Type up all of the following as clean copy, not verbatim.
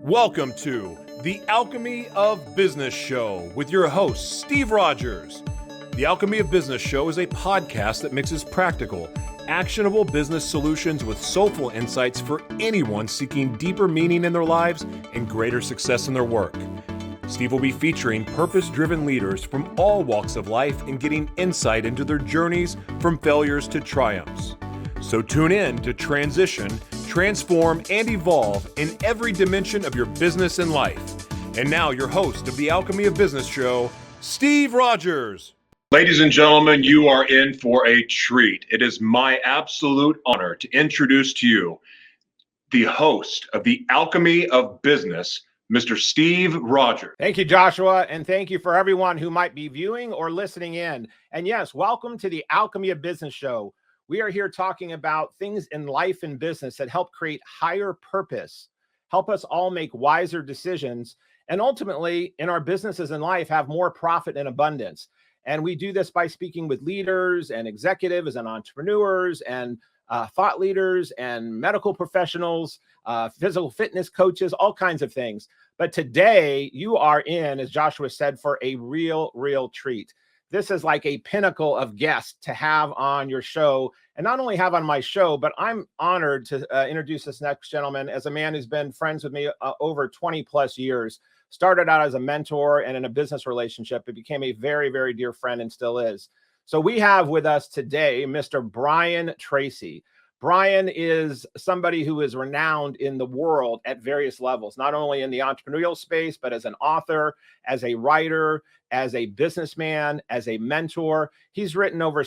Welcome to the Alchemy of Business Show with your host, Steve Rodgers. The Alchemy of Business Show is a podcast that mixes practical, actionable business solutions with soulful insights for anyone seeking deeper meaning in their lives and greater success in their work. Steve will be featuring purpose-driven leaders from all walks of life and getting insight into their journeys from failures to triumphs. So tune in to transition, transform, and evolve in every dimension of your business and life. And now your host of the Alchemy of Business Show, Steve Rodgers. Ladies and gentlemen, you are in for a treat. It is my absolute honor to introduce to you the host of the Alchemy of Business, Mr. Steve Rodgers. Thank you, Joshua, and thank you for everyone who might be viewing or listening in. And yes, welcome to the Alchemy of Business Show. We are here talking about things in life and business that help create higher purpose, help us all make wiser decisions, and ultimately, in our businesses and life, have more profit and abundance. And we do this by speaking with leaders and executives and entrepreneurs and thought leaders and medical professionals, physical fitness coaches, all kinds of things. But today, you are in, as Joshua said, for a real treat. This is like a pinnacle of guests to have on your show, and not only have on my show, but I'm honored to introduce this next gentleman as a man who's been friends with me over 20 plus years. Started out as a mentor and in a business relationship, but became a very dear friend and still is. So we have with us today, Mr. Brian Tracy. Brian is somebody who is renowned in the world at various levels, not only in the entrepreneurial space, but as an author, as a writer, as a businessman, as a mentor. He's written over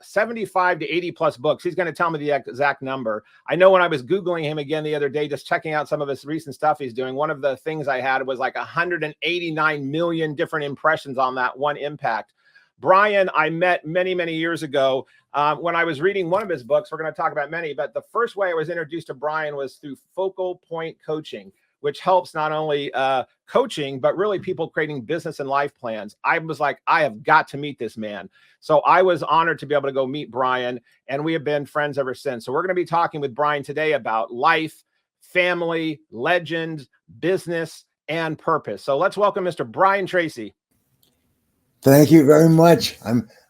75 to 80 plus books. He's going to tell me the exact number. I know when I was Googling him again the other day, just checking out some of his recent stuff he's doing, one of the things I had was like 189 million different impressions on that one impact. Brian, I met many years ago when I was reading one of his books. We're going to talk about many, but the first way I was introduced to Brian was through Focal Point Coaching, which helps not only coaching, but really people creating business and life plans. I was like, I have got to meet this man. So I was honored to be able to go meet Brian, and we have been friends ever since. So we're going to be talking with Brian today about life, family, legend, business, and purpose. So let's welcome Mr. Brian Tracy. Thank you very much.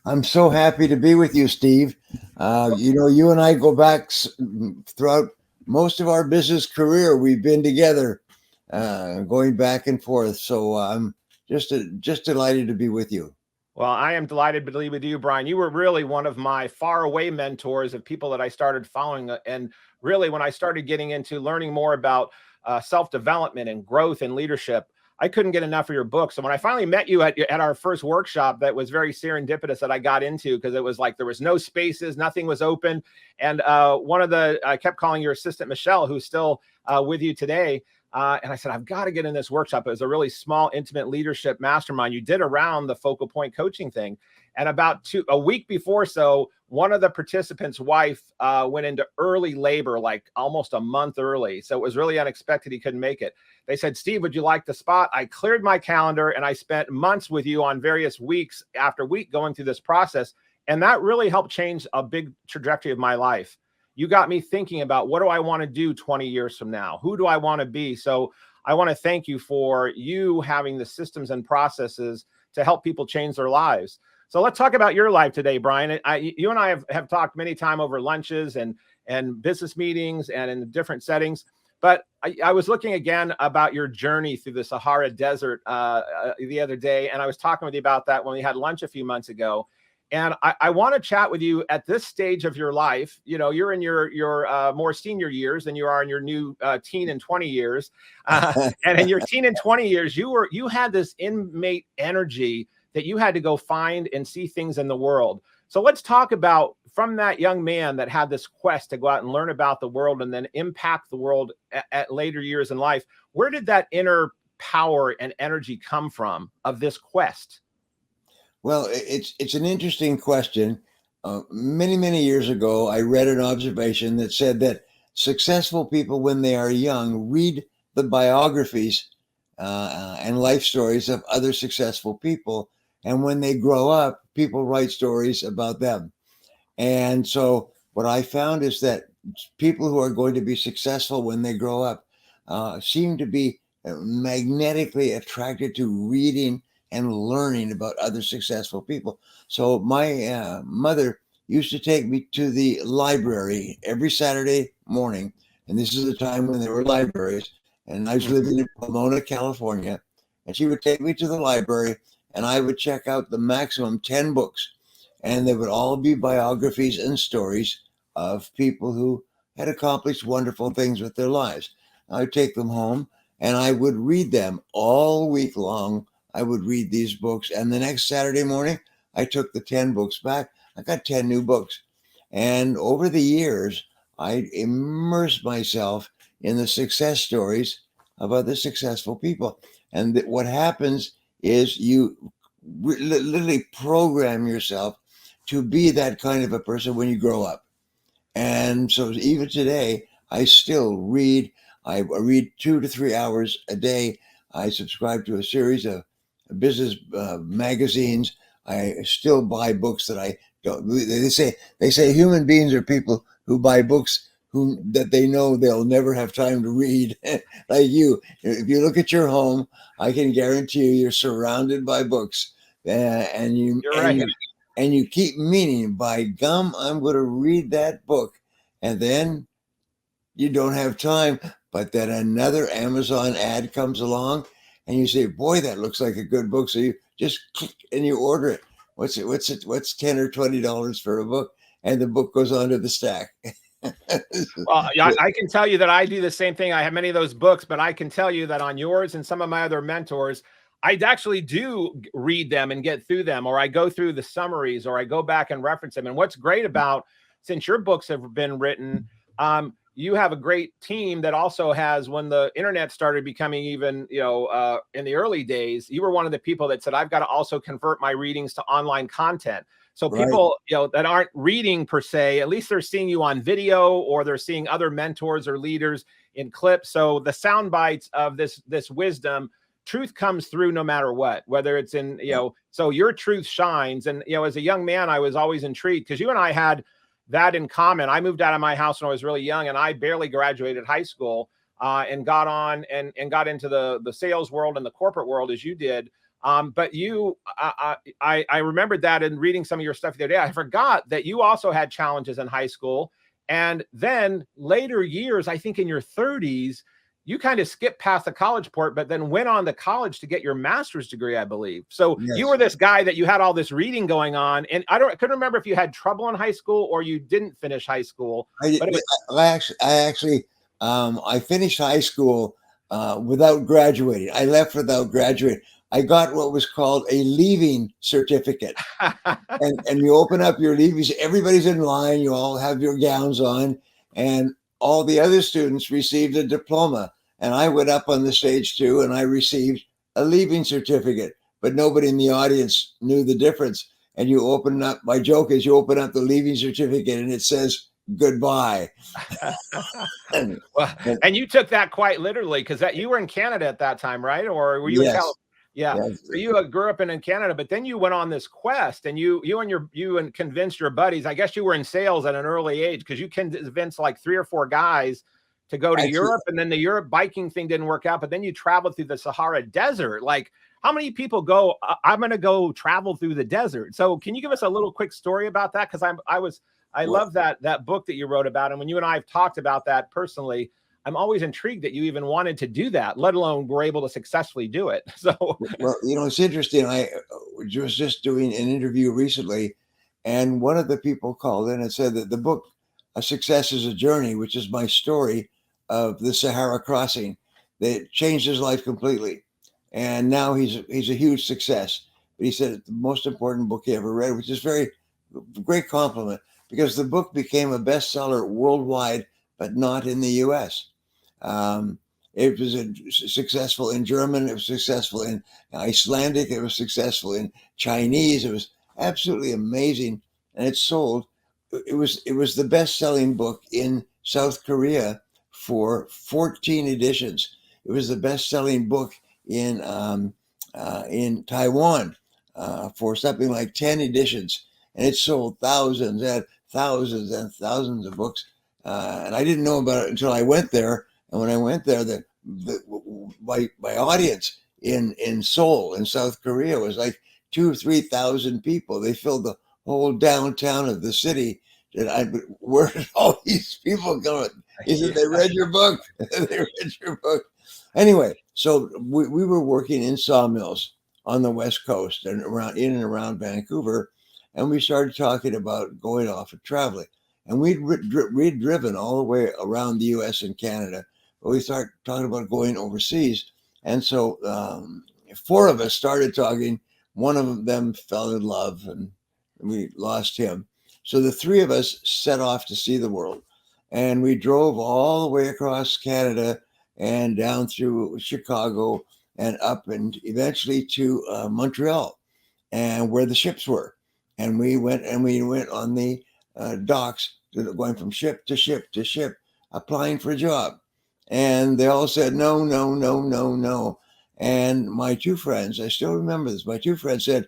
I'm so happy to be with you, Steve. You and I go back throughout most of our business career. We've been together, going back and forth. So I'm just delighted to be with you. Well, I am delighted to be with you, Brian. You were really one of my faraway mentors of people that I started following. And really, when I started getting into learning more about self-development and growth and leadership, I couldn't get enough of your books. So when I finally met you at our first workshop, that was very serendipitous that I got into, because it was like there was no spaces, nothing was open. And I kept calling your assistant, Michelle, who's still with you today. And I said, I've got to get in this workshop. It was a really small, intimate leadership mastermind you did around the Focal Point coaching thing. And about a week before, one of the participants' wife went into early labor, like almost a month early. So it was really unexpected. He couldn't make it. They said, Steve, would you like the spot? I cleared my calendar, and I spent months with you on various weeks after week going through this process. And that really helped change a big trajectory of my life. You got me thinking about, what do I want to do 20 years from now? Who do I want to be? So I want to thank you for you having the systems and processes to help people change their lives. So let's talk about your life today, Brian. You and I have talked many times over lunches and business meetings and in different settings. But I was looking again about your journey through the Sahara Desert the other day, and I was talking with you about that when we had lunch a few months ago. And I want to chat with you at this stage of your life. You know, you're in your more senior years than you are in your new teen and 20 years. And in your teen and 20 years, you had this innate energy that you had to go find and see things in the world. So let's talk about, from that young man that had this quest to go out and learn about the world and then impact the world at later years in life, where did that inner power and energy come from of this quest? Well, it's an interesting question. Many years ago, I read an observation that said that successful people, when they are young, read the biographies and life stories of other successful people. And when they grow up, people write stories about them. And so what I found is that people who are going to be successful when they grow up seem to be magnetically attracted to reading and learning about other successful people. So my mother used to take me to the library every Saturday morning. And this is the time when there were libraries. And I was living in Pomona, California. And she would take me to the library and I would check out the maximum 10 books. And they would all be biographies and stories of people who had accomplished wonderful things with their lives. I would take them home and I would read them all week long. I would read these books. And the next Saturday morning, I took the 10 books back. I got 10 new books. And over the years, I immersed myself in the success stories of other successful people. And what happens is you literally program yourself to be that kind of a person when you grow up. And so even today, I still read. I read 2 to 3 hours a day. I subscribe to a series of business magazines. I still buy books that I don't. They say human beings are people who buy books that they know they'll never have time to read. Like you, if you look at your home, I can guarantee you're surrounded by books, and you You're right. and you keep meaning, by gum, I'm going to read that book, and then you don't have time. But then another Amazon ad comes along, and you say, "Boy, that looks like a good book." So you just click and you order it. What's $10 or $20 for a book, and the book goes onto the stack. Well, I can tell you that I do the same thing. I have many of those books, but I can tell you that on yours and some of my other mentors, I actually do read them and get through them, or I go through the summaries, or I go back and reference them. And what's great about, since your books have been written, you have a great team that also has, when the internet started becoming even, in the early days, you were one of the people that said, I've got to also convert my readings to online content. So people, that aren't reading per se, at least they're seeing you on video, or they're seeing other mentors or leaders in clips. So the sound bites of this wisdom, truth comes through no matter what, whether it's in, so your truth shines. And, as a young man, I was always intrigued, because you and I had that in common. I moved out of my house when I was really young, and I barely graduated high school, and got on and got into the sales world and the corporate world as you did. But you, I remembered that in reading some of your stuff the other day. I forgot that you also had challenges in high school. And then later years, I think in your 30s, you kind of skipped past the college part, but then went on to college to get your master's degree, I believe. So you were this guy that you had all this reading going on. And I couldn't remember if you had trouble in high school or you didn't finish high school. I finished high school without graduating. I left without graduating. I got what was called a leaving certificate. and you open up your leaving, everybody's in line, you all have your gowns on, and all the other students received a diploma. And I went up on the stage too, and I received a leaving certificate, but nobody in the audience knew the difference. And you open up, my joke is you open up the leaving certificate and it says goodbye. And you took that quite literally, because you were in Canada at that time, right? Or were you in California? Yeah. So you grew up in Canada, but then you went on this quest, and you convinced your buddies. I guess you were in sales at an early age, because you convinced like 3 or 4 guys to go to Europe, and then the Europe biking thing didn't work out, but then you traveled through the Sahara Desert. Like, how many people go, I'm going to go travel through the desert? So can you give us a little quick story about that? Because I love that book that you wrote about. And when you and I have talked about that personally, I'm always intrigued that you even wanted to do that, let alone were able to successfully do it. So, well, it's interesting. I was just doing an interview recently, and one of the people called in and said that the book, A Success is a Journey, which is my story of the Sahara crossing, that changed his life completely. And now he's a huge success. But he said it's the most important book he ever read, which is great compliment, because the book became a bestseller worldwide, but not in the U.S. It was successful in German. It was successful in Icelandic. It was successful in Chinese. It was absolutely amazing, and it sold. It was the best-selling book in South Korea for 14 editions. It was the best-selling book in Taiwan for something like 10 editions, and it sold thousands and thousands and thousands of books. And I didn't know about it until I went there. And when I went there, the my audience in Seoul in South Korea was like 2,000 or 3,000 people. They filled the whole downtown of the city. And where did all these people go? He said, they read your book. They read your book. Anyway, so we were working in sawmills on the West Coast and in and around Vancouver. And we started talking about going off and traveling. And we'd driven all the way around the US and Canada. But we started talking about going overseas. And so 4 of us started talking. One of them fell in love and we lost him. So the 3 of us set off to see the world. And we drove all the way across Canada and down through Chicago and up and eventually to Montreal and where the ships were. And we went on the docks, going from ship to ship to ship, applying for a job. And they all said, no, no, no, no, no. And my 2 friends, I still remember this, my 2 friends said,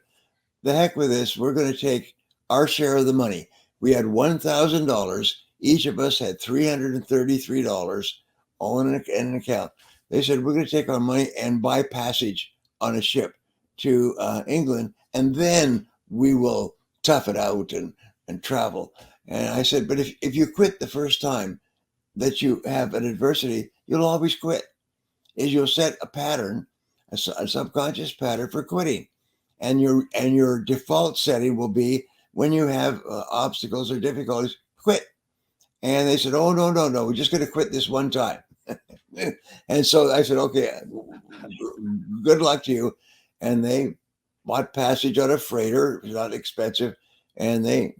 the heck with this, we're going to take our share of the money. We had $1,000. Each of us had $333, all in an account. They said, we're going to take our money and buy passage on a ship to England, and then we will tough it out and travel. And I said, but if you quit the first time that you have an adversity, you'll always quit. You'll set a pattern, a subconscious pattern for quitting. And your default setting will be when you have obstacles or difficulties, quit. And they said, oh, no, no, no, we're just going to quit this one time. And so I said, okay, good luck to you. And they bought passage on a freighter. It was not expensive. And they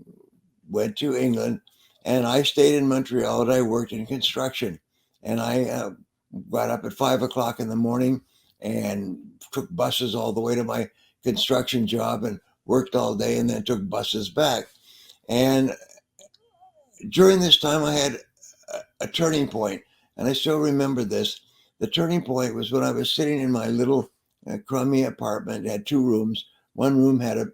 went to England. And I stayed in Montreal and I worked in construction. And I got up at 5 o'clock in the morning and took buses all the way to my construction job and worked all day and then took buses back. And during this time, I had a turning point, and I still remember this. The turning point was when I was sitting in my little crummy apartment. It had 2 rooms. One room had a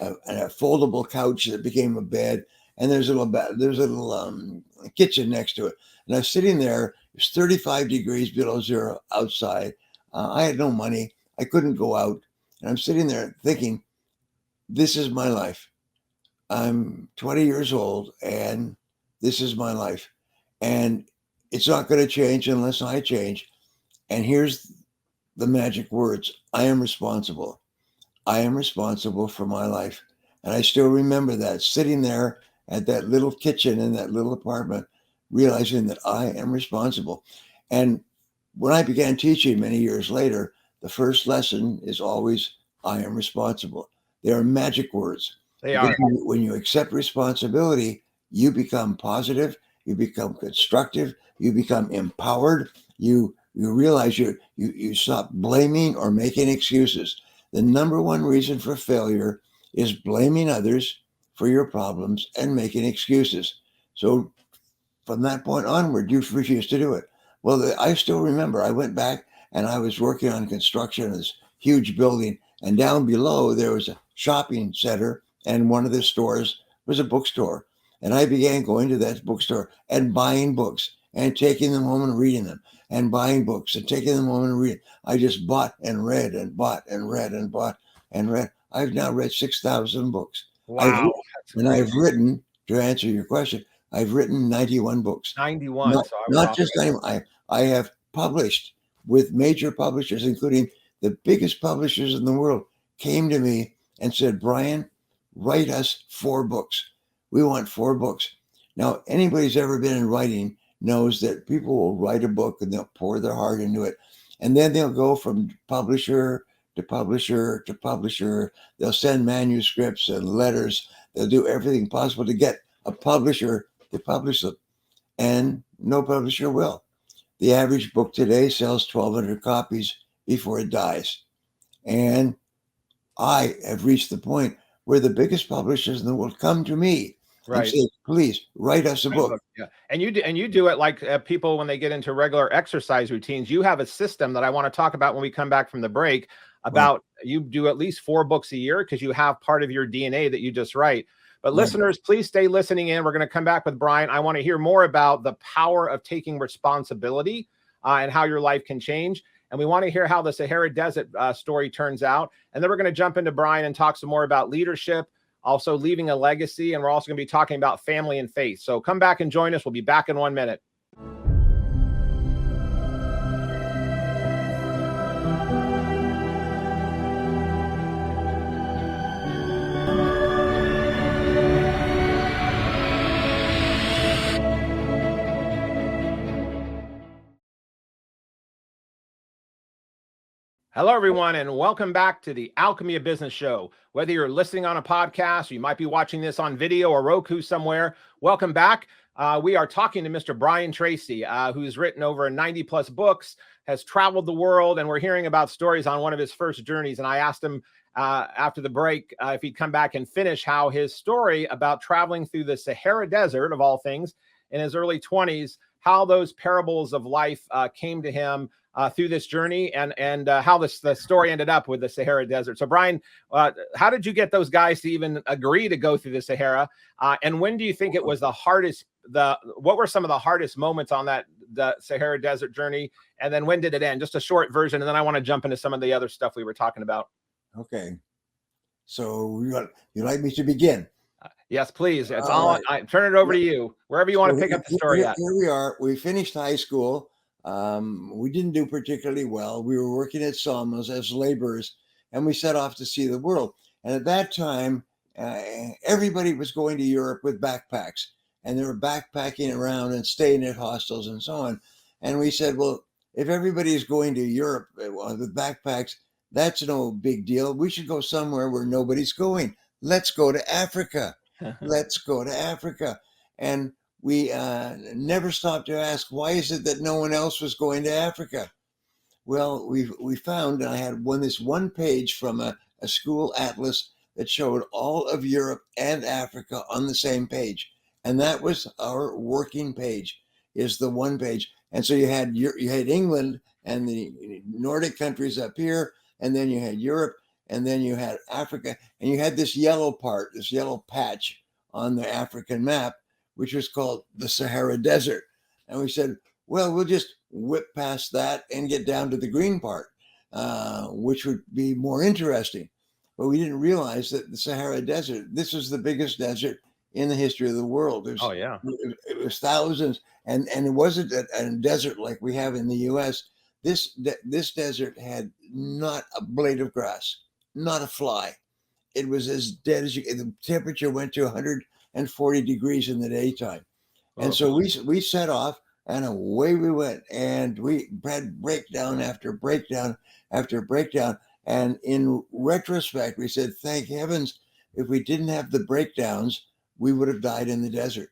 foldable couch that became a bed, and there's a little kitchen next to it. And I was sitting there. It was 35 degrees below zero outside. I had no money. I couldn't go out. And I'm sitting there thinking, this is my life. I'm 20 years old and this is my life. And it's not going to change unless I change. And here's the magic words. I am responsible. I am responsible for my life. And I still remember that, sitting there at that little kitchen in that little apartment, realizing that I am responsible. And when I began teaching many years later, the first lesson is always, I am responsible. They are magic words. They are. When you accept responsibility, you become positive, you become constructive, you become empowered, you realize you stop blaming or making excuses. The number one reason for failure is blaming others for your problems and making excuses. So from that point onward, you refuse to do it. Well, I still remember I went back and I was working on construction of this huge building, and down below there was a shopping center, and one of the stores was a bookstore. And I began going to that bookstore and buying books and taking them home and reading them, and buying books and taking them home and reading. I just bought and read and bought and read and bought and read. I've now read 6,000 books. Wow. I've written, to answer your question, I've written 91 books. 91. Not just 91. I have published with major publishers, including the biggest publishers in the world, came to me and said, Brian, write us 4 books. We want 4 books. Now, anybody who's ever been in writing knows that people will write a book and they'll pour their heart into it. And then they'll go from publisher to publisher to publisher. They'll send manuscripts and letters. They'll do everything possible to get a publisher to publish them. And no publisher will. The average book today sells 1,200 copies before it dies. And I have reached the point where the biggest publishers in the world come to me and say, please write us a book. Yeah. And you do it like people when they get into regular exercise routines. You have a system that I want to talk about when we come back from the break about you do at least 4 books a year because you have part of your DNA that you just write. But listeners, please stay listening in. We're going to come back with Brian. I want to hear more about the power of taking responsibility. and how your life can change. And we want to hear how the Sahara Desert story turns out. And then we're going to jump into Brian and talk some more about leadership, also leaving a legacy. And we're also going to be talking about family and faith. So come back and join us. We'll be back in 1 minute. Hello, everyone, and welcome back to the Alchemy of Business show. Whether you're listening on a podcast, or you might be watching this on video or Roku somewhere, welcome back. We are talking to Mr. Brian Tracy, who's written over 90 plus books, has traveled the world, and we're hearing about stories on one of his first journeys. And I asked him after the break if he'd come back and finish how his story about traveling through the Sahara Desert, of all things, in his early 20s, how those parables of life came to him through this journey, and how the story ended up with the Sahara Desert. So, Brian, how did you get those guys to even agree to go through the Sahara? And when do you think it was the hardest? What were some of the hardest moments on the Sahara Desert journey? And then when did it end? Just a short version, and then I want to jump into some of the other stuff we were talking about. Okay. So you'd like me to begin? Yes, please. It's all. I turn it over to you. Wherever you want to pick up the story at. Here we are. We finished high school. We didn't do particularly well. We were working at sawmills as laborers, and we set off to see the world. And at that time, everybody was going to Europe with backpacks, and they were backpacking around and staying at hostels and so on. And we said, well, if everybody's going to Europe with backpacks, that's no big deal. We should go somewhere where nobody's going. Let's go to Africa. Let's go to Africa. And we never stopped to ask, why is it that no one else was going to Africa? Well, we found, and I had this one page from a school atlas that showed all of Europe and Africa on the same page. And that was our working page, is the one page. And so you had England and the Nordic countries up here, and then you had Europe, and then you had Africa, and you had this yellow part, this yellow patch on the African map, which was called the Sahara Desert. And we said, well, we'll just whip past that and get down to the green part, which would be more interesting. But we didn't realize that the Sahara Desert, this was the biggest desert in the history of the world. It was thousands, and it wasn't a desert like we have in the U.S. This desert had not a blade of grass, not a fly. It was as dead as the temperature went to 140 degrees in the daytime. And so we set off, and away we went, and we had breakdown after breakdown after breakdown. And in retrospect, we said, thank heavens, if we didn't have the breakdowns, we would have died in the desert.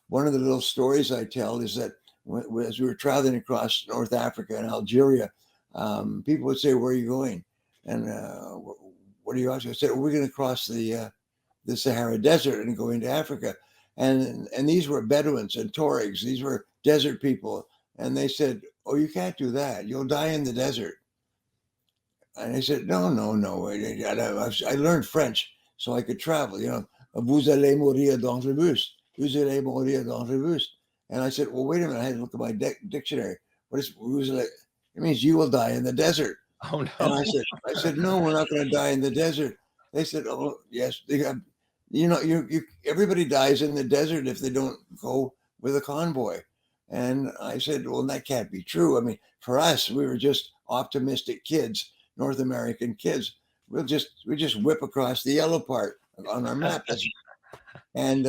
One of the little stories I tell is that as we were traveling across North Africa and Algeria, people would say, where are you going? And what are you asking? I said, we're going to cross the Sahara Desert and go into Africa. And these were Bedouins and Tuaregs. These were desert people. And they said, oh, you can't do that. You'll die in the desert. And I said, no. I learned French so I could travel. Vous allez mourir dans le bus. Vous allez mourir dans le bus. And I said, well, wait a minute. I had to look at my dictionary. What is vous allez? It means you will die in the desert. Oh, no. And I said, no, we're not going to die in the desert. They said, oh, yes. Everybody dies in the desert if they don't go with a convoy. And I said, well, that can't be true. I mean, for us, we were just optimistic kids, North American kids. We just whip across the yellow part on our map. And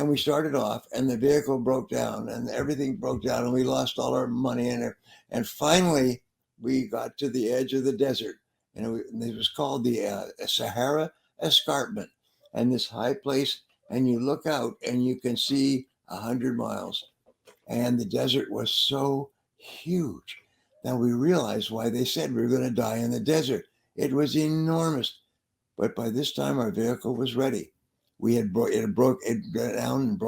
we started off, and the vehicle broke down, and everything broke down, and we lost all our money in it. And finally, we got to the edge of the desert, and it was called the Sahara Escarpment, and this high place, and you look out, and you can see 100 miles, and the desert was so huge. Then we realized why they said we were going to die in the desert. It was enormous, but by this time our vehicle was ready. We had broken down,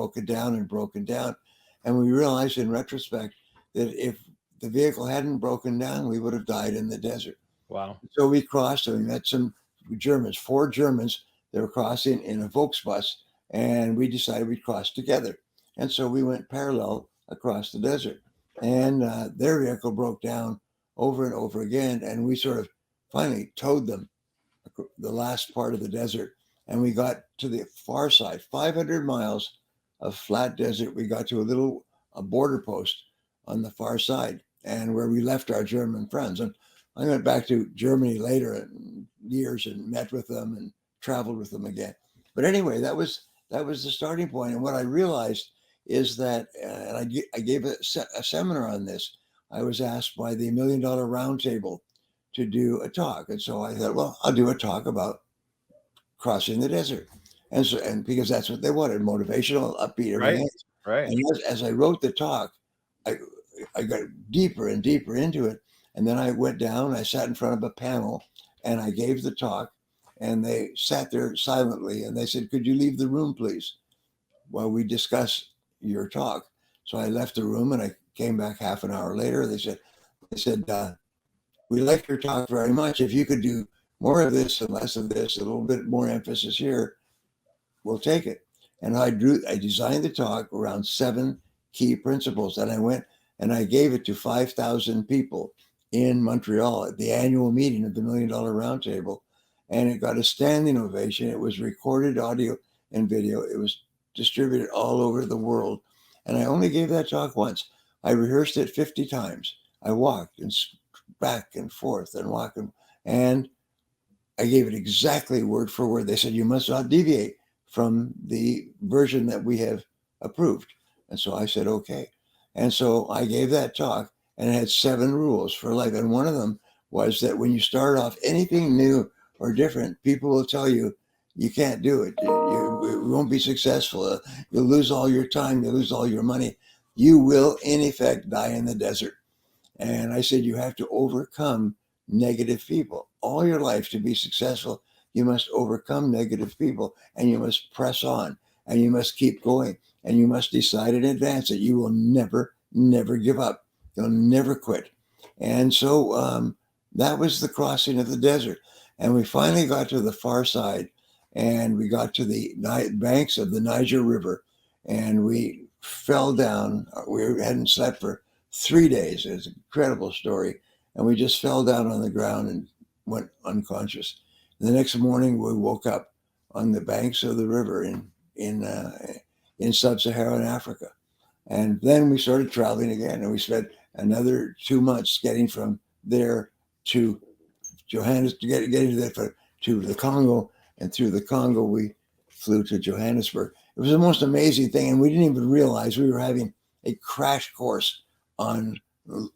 and we realized in retrospect that if the vehicle hadn't broken down, we would have died in the desert. Wow! So we crossed, and we met some Germans, 4 Germans. They were crossing in a Volksbus, and we decided we'd cross together. And so we went parallel across the desert. and their vehicle broke down over and over again. And we sort of finally towed them the last part of the desert. And we got to the far side, 500 miles of flat desert. We got to a border post on the far side, and where we left our German friends. And I went back to Germany later in years and met with them and traveled with them again. But anyway, that was the starting point. And what I realized is that, and I gave a seminar on this. I was asked by the $1 Million Roundtable to do a talk. And so I thought, well, I'll do a talk about crossing the desert. And because that's what they wanted, motivational, upbeat, everything. Right. And as I wrote the talk, I got deeper and deeper into it. And then I went down, I sat in front of a panel and I gave the talk, and they sat there silently and they said, could you leave the room, please, while we discuss your talk? So I left the room and I came back half an hour later. They said, we liked your talk very much. If you could do more of this and less of this, a little bit more emphasis here, we'll take it. And I designed the talk around 7 key principles. And I went and I gave it to 5,000 people in Montreal at the annual meeting of the $1 Million Roundtable. And it got a standing ovation. It was recorded audio and video. It was distributed all over the world. And I only gave that talk once. I rehearsed it 50 times. I walked and back and forth and walked, and I gave it exactly word for word. They said, you must not deviate from the version that we have approved. And so I said, okay. And so I gave that talk, and it had 7 rules for life. And one of them was that when you start off anything new or different, people will tell you, you can't do it. You won't be successful. You'll lose all your time. You'll lose all your money. You will, in effect, die in the desert. And I said, you have to overcome negative people. All your life to be successful, you must overcome negative people, and you must press on, and you must keep going, and you must decide in advance that you will never, never give up. You'll never quit. And so that was the crossing of the desert. And we finally got to the far side, and we got to the banks of the Niger River, and we fell down. We hadn't slept for 3 days. It was an incredible story. And we just fell down on the ground and went unconscious. The next morning, we woke up on the banks of the river in sub-Saharan Africa. And then we started traveling again, and we spent another 2 months getting from there to Johannesburg, getting to the Congo, and through the Congo, we flew to Johannesburg. It was the most amazing thing, and we didn't even realize we were having a crash course on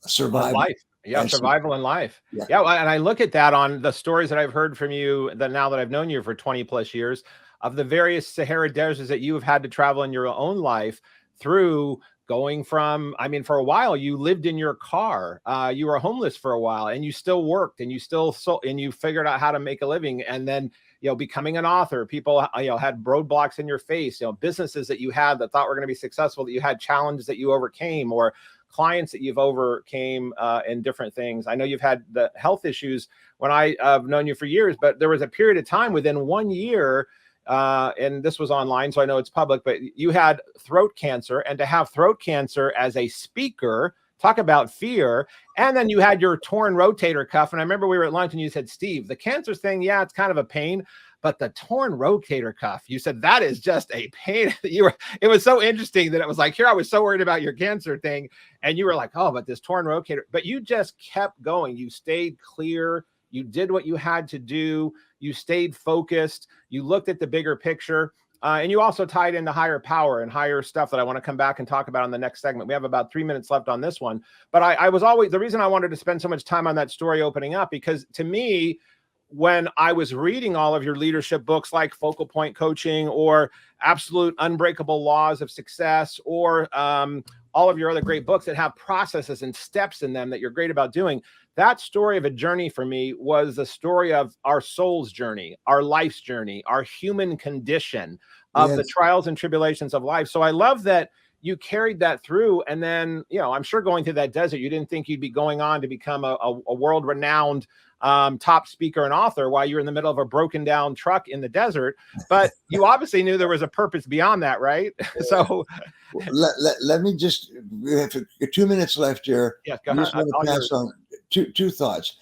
survival. Life. Yeah, survival in life. Yeah, and I look at that on the stories that I've heard from you, that now that I've known you for 20 plus years, of the various Sahara deserts that you have had to travel in your own life through, going from, I mean, for a while you lived in your car, you were homeless for a while, and you still worked, and you still and you figured out how to make a living, and then, you know, becoming an author. People, you know, had roadblocks in your face, you know, businesses that you had that thought were going to be successful, that you had challenges that you overcame, or clients that you've overcame in different things. I know you've had the health issues when I've known you for years, but there was a period of time within 1 year, and this was online, so I know it's public, but you had throat cancer, and to have throat cancer as a speaker, talk about fear. And then you had your torn rotator cuff. And I remember we were at lunch and you said, Steve, the cancer thing, yeah, it's kind of a pain, but the torn rotator cuff, you said, that is just a pain. It was so interesting that it was like, here, I was so worried about your cancer thing. And you were like, oh, but this torn rotator, but you just kept going. You stayed clear. You did what you had to do. You stayed focused. You looked at the bigger picture. And you also tied into higher power and higher stuff that I want to come back and talk about in the next segment. We have about 3 minutes left on this one. But I was always, the reason I wanted to spend so much time on that story opening up, because to me, when I was reading all of your leadership books like Focal Point Coaching or Absolute Unbreakable Laws of Success, or all of your other great books that have processes and steps in them that you're great about doing, that story of a journey for me was the story of our soul's journey, our life's journey, our human condition, of the trials and tribulations of life. So I love that you carried that through. And then, I'm sure going through that desert, you didn't think you'd be going on to become a world-renowned top speaker and author while you're in the middle of a broken down truck in the desert. But you obviously knew there was a purpose beyond that, right? So let me just, we have 2 minutes left here. Yeah, I just want to pass on two thoughts.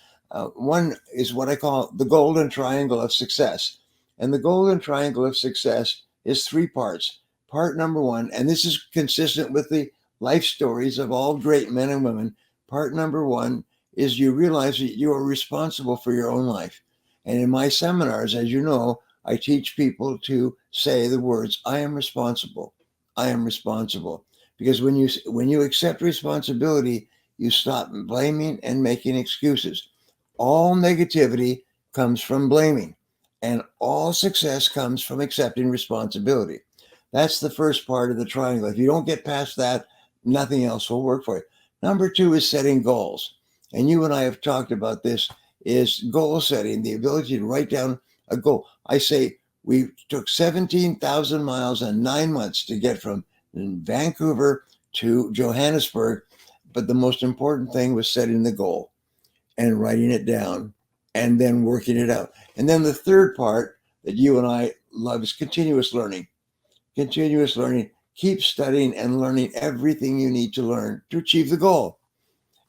One is what I call the golden triangle of success. And the golden triangle of success is 3 parts. Part number 1, and this is consistent with the life stories of all great men and women. Part number 1 is you realize that you are responsible for your own life. And in my seminars, as you know, I teach people to say the words, I am responsible. I am responsible. Because when you accept responsibility, you stop blaming and making excuses. All negativity comes from blaming, and all success comes from accepting responsibility. That's the first part of the triangle. If you don't get past that, nothing else will work for you. Number 2 is setting goals. And you and I have talked about this, is goal setting, the ability to write down a goal. I say we took 17,000 miles and 9 months to get from Vancouver to Johannesburg. But the most important thing was setting the goal and writing it down and then working it out. And then the third part that you and I love is continuous learning. Continuous learning. Keep studying and learning everything you need to learn to achieve the goal.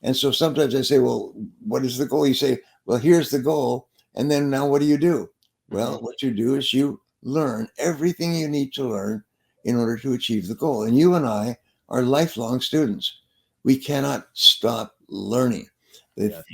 And so sometimes I say, well, what is the goal? You say, well, here's the goal. And then now what do you do? Well, what you do is you learn everything you need to learn in order to achieve the goal. And you and I are lifelong students. We cannot stop learning.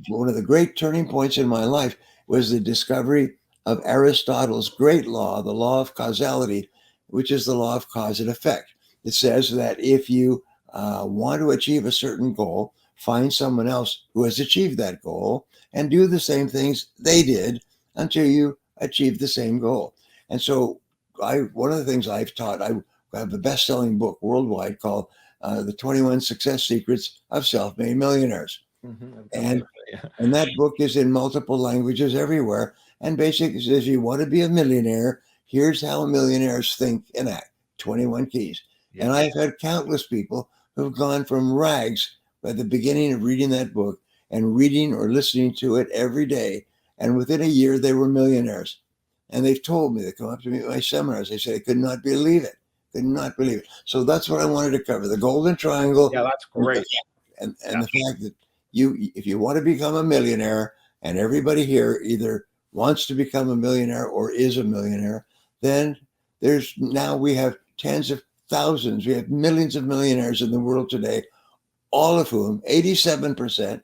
One of the great turning points in my life was the discovery of Aristotle's great law, the law of causality, which is the law of cause and effect. It says that if you want to achieve a certain goal, find someone else who has achieved that goal and do the same things they did until you achieve the same goal. And so one of the things I've taught, I have a best-selling book worldwide called The 21 Success Secrets of Self-Made Millionaires. And that book is in multiple languages everywhere. And basically says, you want to be a millionaire, here's how millionaires think and act. 21 keys. Yeah. And I've had countless people who've gone from rags by the beginning of reading that book and reading or listening to it every day. And within a year, they were millionaires. And they've told me, they come up to me at my seminars, they say, I could not believe it. Could not believe it. So that's what I wanted to cover, the golden triangle. Yeah, that's great. And the fact that if you want to become a millionaire, and everybody here either wants to become a millionaire or is a millionaire, then we have tens of thousands, we have millions of millionaires in the world today, all of whom, 87%,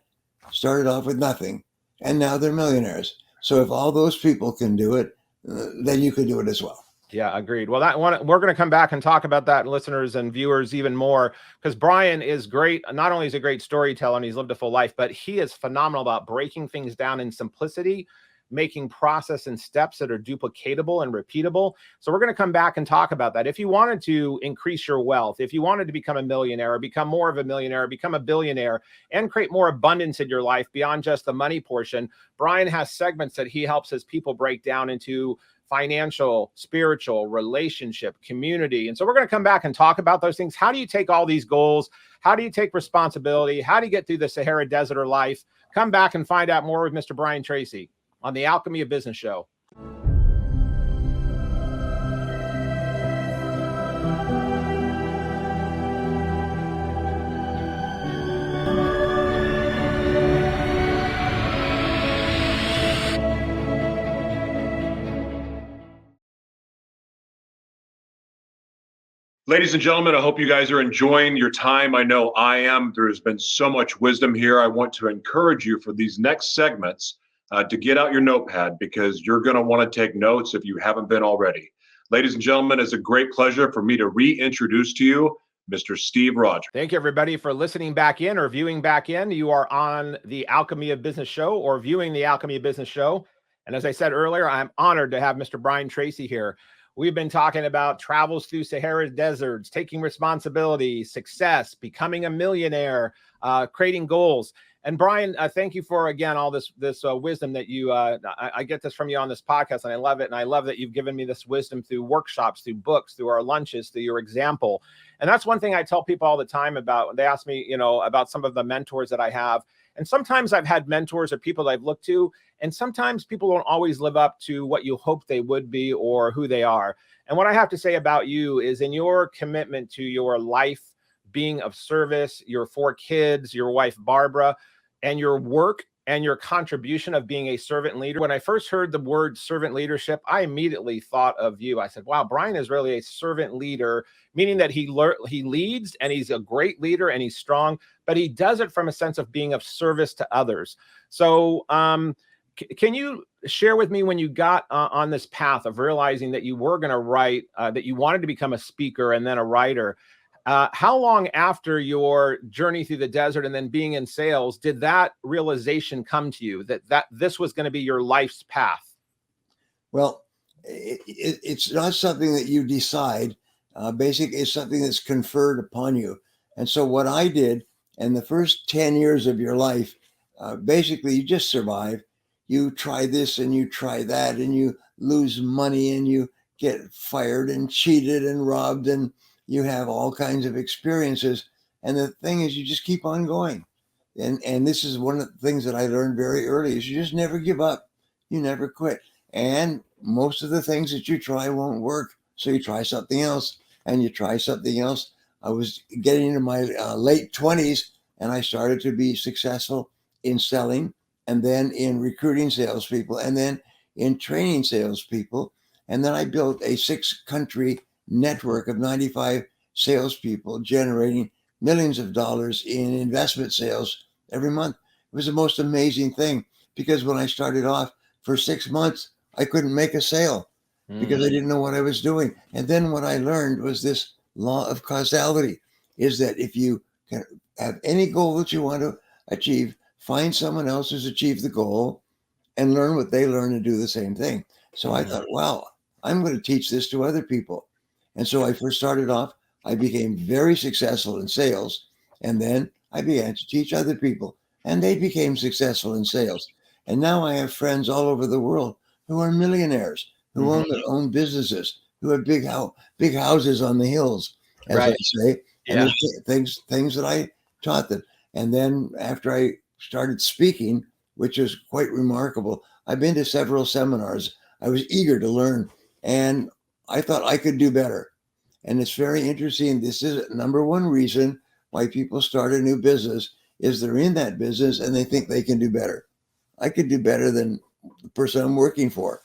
started off with nothing, and now they're millionaires. So if all those people can do it, then you can do it as well. Yeah, agreed. Well, we're going to come back and talk about that, listeners and viewers, even more, because Brian is great. Not only is he a great storyteller and he's lived a full life, but he is phenomenal about breaking things down in simplicity, making process and steps that are duplicatable and repeatable. So we're going to come back and talk about that. If you wanted to increase your wealth, if you wanted to become a millionaire or become more of a millionaire, or become a billionaire and create more abundance in your life beyond just the money portion, Brian has segments that he helps his people break down into financial, spiritual, relationship, community. And so we're going to come back and talk about those things. How do you take all these goals? How do you take responsibility? How do you get through the Sahara Desert or life? Come back and find out more with Mr. Brian Tracy on the Alchemy of Business show. Ladies and gentlemen, I hope you guys are enjoying your time. I know I am. There's been so much wisdom here. I want to encourage you for these next segments to get out your notepad, because you're going to want to take notes if you haven't been already. Ladies and gentlemen, it's a great pleasure for me to reintroduce to you Mr. Steve Rodgers. Thank you, everybody, for listening back in or viewing back in. You are on the Alchemy of Business show or viewing the Alchemy of Business show. And as I said earlier, I'm honored to have Mr. Brian Tracy here. We've been talking about travels through Sahara deserts, taking responsibility, success, becoming a millionaire, creating goals. And Brian, thank you for, again, all this wisdom that you, I get this from you on this podcast, and I love it. And I love that you've given me this wisdom through workshops, through books, through our lunches, through your example. And that's one thing I tell people all the time about. They ask me, about some of the mentors that I have. And sometimes I've had mentors or people that I've looked to, and sometimes people don't always live up to what you hope they would be or who they are. And what I have to say about you is, in your commitment to your life being of service, your 4 kids, your wife, Barbara, and your work and your contribution of being a servant leader. When I first heard the word servant leadership, I immediately thought of you. I said, wow, Brian is really a servant leader, meaning that he leads, and he's a great leader, and he's strong, but he does it from a sense of being of service to others. So can you share with me, when you got on this path of realizing that you were going to write, that you wanted to become a speaker and then a writer, how long after your journey through the desert and then being in sales did that realization come to you, that this was going to be your life's path? Well, it's not something that you decide. Basically, it's something that's conferred upon you. And so what I did, in the first 10 years of your life, basically you just survive. You try this and you try that, and you lose money, and you get fired and cheated and robbed, and you have all kinds of experiences. And the thing is, you just keep on going. And this is one of the things that I learned very early, is you just never give up. You never quit. And most of the things that you try won't work. So you try something else, and you try something else. I was getting into my late 20s, and I started to be successful in selling, and then in recruiting salespeople, and then in training salespeople. And then I built a 6-country network of 95 salespeople, generating millions of dollars in investment sales every month. It was the most amazing thing, because when I started off, for 6 months, I couldn't make a sale because I didn't know what I was doing. And then what I learned was this law of causality, is that if you can have any goal that you want to achieve, find someone else who's achieved the goal and learn what they learn and do the same thing. So I thought, wow, I'm going to teach this to other people. And so I first started off, I became very successful in sales. And then I began to teach other people, and they became successful in sales. And now I have friends all over the world who are millionaires, who own their own businesses, who have big houses on the hills, as I say. And things that I taught them. And then after I started speaking, which is quite remarkable, I've been to several seminars. I was eager to learn, and I thought I could do better. And it's very interesting. This is number one reason why people start a new business, is they're in that business and they think they can do better. I could do better than the person I'm working for.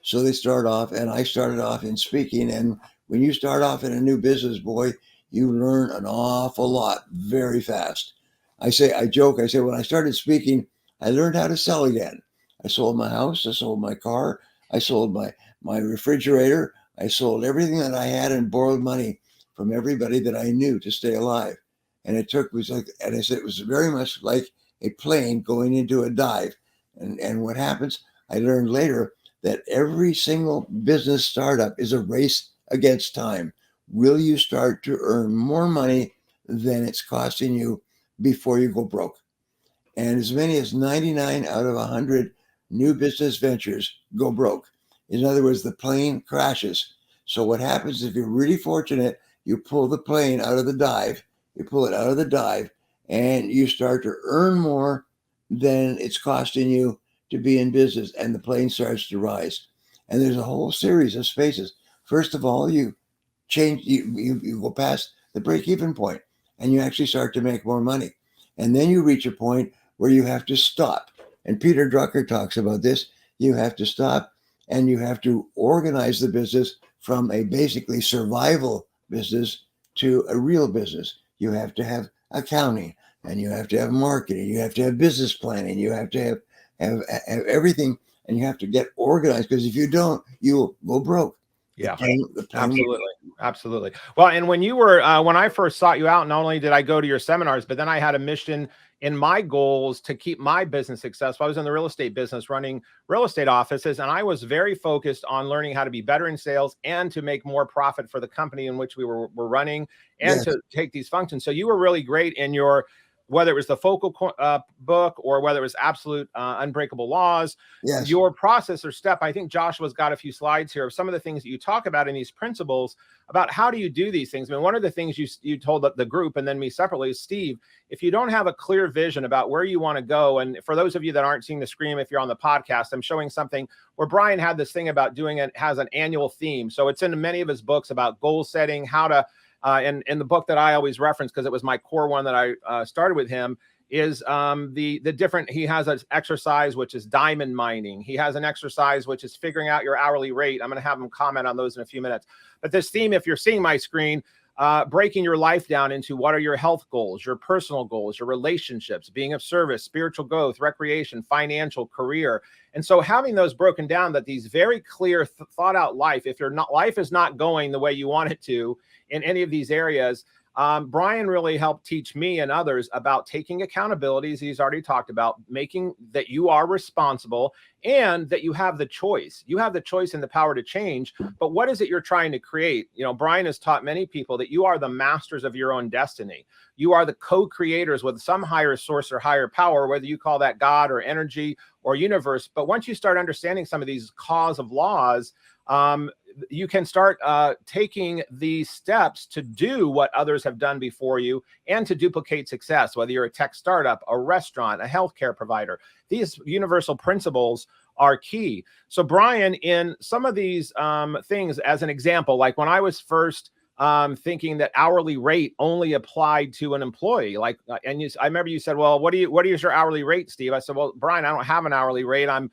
So they start off, and I started off in speaking. And when you start off in a new business, boy, you learn an awful lot very fast. I joke, when I started speaking, I learned how to sell again. I sold my house, I sold my car, I sold my refrigerator, I sold everything that I had and borrowed money from everybody that I knew to stay alive. And it was very much like a plane going into a dive. And what happens, I learned later, that every single business startup is a race against time. Will you start to earn more money than it's costing you before you go broke? And as many as 99 out of 100 new business ventures go broke. In other words, the plane crashes. So what happens, if you're really fortunate, you pull the plane out of the dive, and you start to earn more than it's costing you to be in business, and the plane starts to rise. And there's a whole series of spaces. First of all, you go past the break-even point, and you actually start to make more money. And then you reach a point where you have to stop. And Peter Drucker talks about this. You have to stop, and you have to organize the business from a basically survival business to a real business. You have to have accounting, and you have to have marketing. You have to have business planning. You have to have everything, and you have to get organized, because if you don't, you'll go broke. Yeah, absolutely. Well, and when you were, when I first sought you out, not only did I go to your seminars, but then I had a mission in my goals to keep my business successful. I was in the real estate business, running real estate offices, and I was very focused on learning how to be better in sales and to make more profit for the company in which we were running, and to take these functions. So you were really great in your whether it was the book or whether it was absolute unbreakable laws, Yes. your process or step, I think Joshua's got a few slides here of some of the things that you talk about in these principles about how do you do these things. I mean, one of the things you told the group and then me separately is, Steve, if you don't have a clear vision about where you want to go, and for those of you that aren't seeing the screen, if you're on the podcast, I'm showing something where Brian had this thing about doing it, has an annual theme. So it's in many of his books about goal setting, how to, in the book that I always reference, because it was my core one that I started with him, is the different, he has an exercise, which is diamond mining. He has an exercise, which is figuring out your hourly rate. I'm going to have him comment on those in a few minutes. But this theme, if you're seeing my screen, breaking your life down into what are your health goals, your personal goals, your relationships, being of service, spiritual growth, recreation, financial, career. And so having those broken down, that these very clear thought out life, if life is not going the way you want it to in any of these areas, Brian really helped teach me and others about taking accountability, as he's already talked about, making that you are responsible and that you have the choice. You have the choice and the power to change. But what is it you're trying to create? You know, Brian has taught many people that you are the masters of your own destiny. You are the co-creators with some higher source or higher power, whether you call that God or energy or universe. But once you start understanding some of these cause of laws, you can start taking these steps to do what others have done before you and to duplicate success, whether you're a tech startup, a restaurant, a healthcare provider. These universal principles are key. So Brian, in some of these things, as an example, like when I was first thinking that hourly rate only applied to an employee, like, I remember you said, well, what is your hourly rate, Steve? I said, well, Brian, I don't have an hourly rate. I'm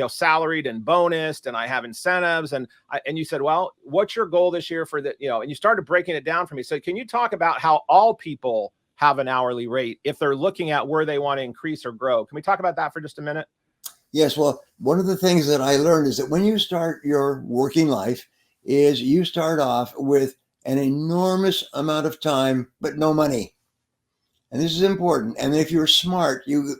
salaried and bonused, and I have incentives. And you said, well, what's your goal this year for the, and you started breaking it down for me. So can you talk about how all people have an hourly rate if they're looking at where they want to increase or grow? Can we talk about that for just a minute? Yes. Well, one of the things that I learned is that when you start your working life is you start off with an enormous amount of time, but no money. And this is important. And if you're smart, you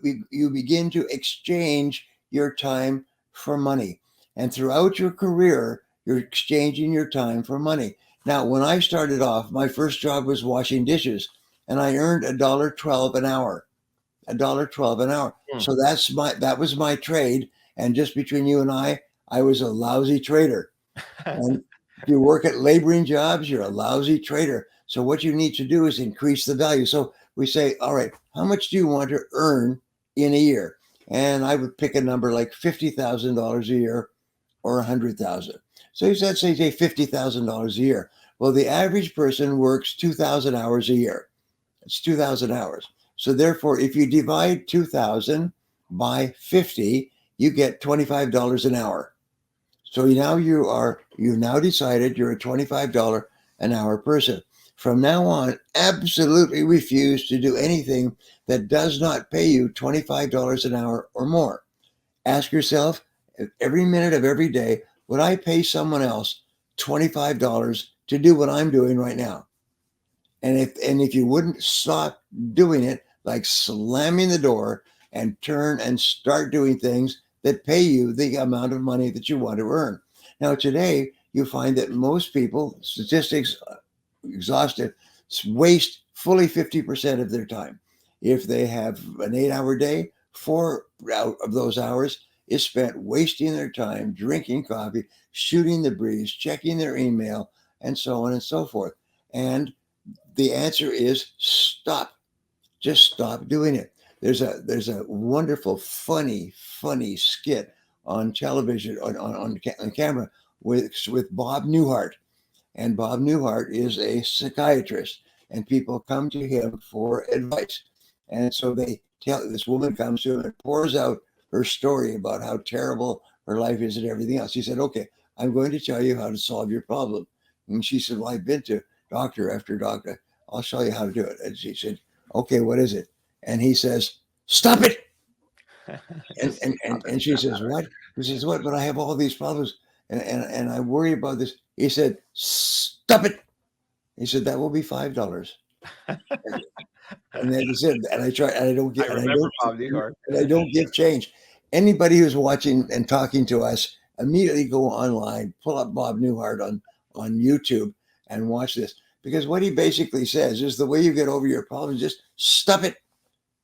begin to exchange your time for money. And throughout your career, you're exchanging your time for money. Now, when I started off, my first job was washing dishes, and I earned $1.12 an hour. $1.12 an hour. So that was my trade. And just between you and I was a lousy trader. And if you work at laboring jobs, you're a lousy trader. So what you need to do is increase the value. So we say, all right, how much do you want to earn in a year? And I would pick a number like $50,000 a year or $100,000. So you said, say $50,000 a year. Well, the average person works 2,000 hours a year. It's 2,000 hours. So therefore, if you divide 2,000 by 50, you get $25 an hour. So now you now decided you're a $25 an hour person. From now on, absolutely refuse to do anything that does not pay you $25 an hour or more. Ask yourself, every minute of every day, would I pay someone else $25 to do what I'm doing right now? And if you wouldn't stop doing it, like slamming the door and turn and start doing things that pay you the amount of money that you want to earn. Now, today, you find that most people, statistics exhaustive, waste fully 50% of their time. If they have an 8-hour day, 4 out of those hours is spent wasting their time, drinking coffee, shooting the breeze, checking their email, and so on and so forth. And the answer is stop. Just stop doing it. There's a wonderful, funny skit on television, on camera with Bob Newhart. And Bob Newhart is a psychiatrist, and people come to him for advice. And so this woman comes to him and pours out her story about how terrible her life is and everything else. He said, okay, I'm going to tell you how to solve your problem. And she said, well, I've been to doctor after doctor. I'll show you how to do it. And she said, okay, what is it? And he says, stop it. And she says, what? He says, what? But I have all these problems and I worry about this. He said, stop it. He said, that will be $5. And then he said, and I try, and I don't get, and I don't give change. Anybody who's watching and talking to us, immediately go online, pull up Bob Newhart on YouTube and watch this. Because what he basically says is the way you get over your problems, just stop it.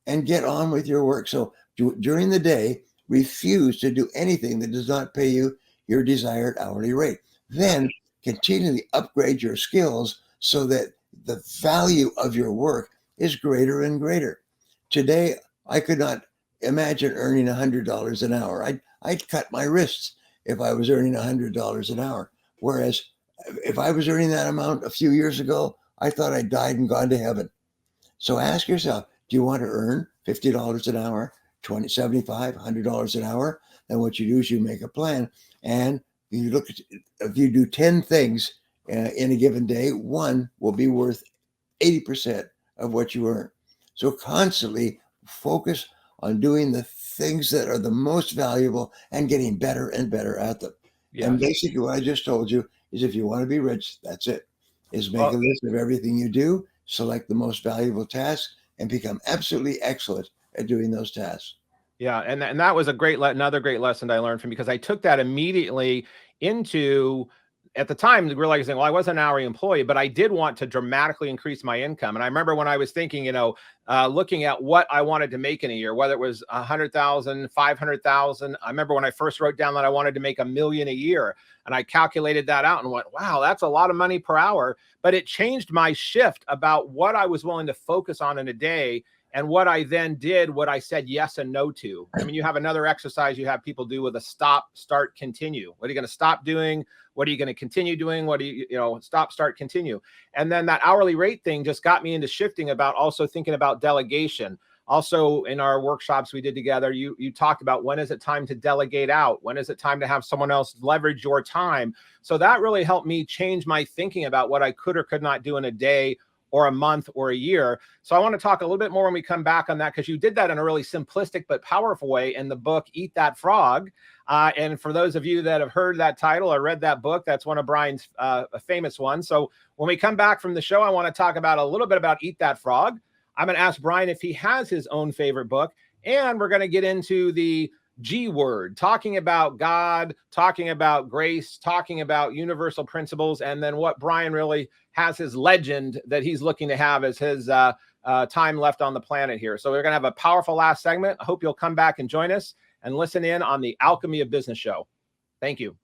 and get on with your work. So during the day, refuse to do anything that does not pay you your desired hourly rate. Then continually upgrade your skills so that the value of your work is greater and greater. Today, I could not imagine earning $100 an hour. I'd cut my wrists if I was earning $100 an hour. Whereas if I was earning that amount a few years ago, I thought I'd died and gone to heaven. So ask yourself, do you want to earn $50 an hour, $20, $75, $100 an hour? Then what you do is you make a plan, and you look at, if you do 10 things in a given day, one will be worth 80% of what you earn. So constantly focus on doing the things that are the most valuable and getting better and better at them. Yes. And basically what I just told you is, if you want to be rich, that's it. Is make a list of everything you do, select the most valuable tasks, and become absolutely excellent at doing those tasks. Yeah, and that was another great lesson I learned from, because I took that immediately into, at the time, realizing, well, I was an hourly employee, but I did want to dramatically increase my income. And I remember when I was thinking, looking at what I wanted to make in a year, whether it was 100,000, 500,000. I remember when I first wrote down that I wanted to make $1 million a year, and I calculated that out and went, wow, that's a lot of money per hour. But it changed my shift about what I was willing to focus on in a day. And what I then did, what I said yes and no to. I mean, you have another exercise you have people do with a stop, start, continue. What are you going to stop doing? What are you going to continue doing? What do you stop, start, continue? And then that hourly rate thing just got me into shifting about also thinking about delegation. Also, in our workshops we did together, you talked about, when is it time to delegate out? When is it time to have someone else leverage your time? So that really helped me change my thinking about what I could or could not do in a day or a month or a year. So I want to talk a little bit more when we come back on that, because you did that in a really simplistic but powerful way in the book, Eat That Frog. And for those of you that have heard that title or read that book, that's one of Brian's famous ones. So when we come back from the show, I want to talk about a little bit about Eat That Frog. I'm going to ask Brian if he has his own favorite book, and we're going to get into the G word, talking about God, talking about grace, talking about universal principles, and then what Brian really has, his legend that he's looking to have as his time left on the planet here. So we're going to have a powerful last segment. I hope you'll come back and join us and listen in on the Alchemy of Business show. Thank you.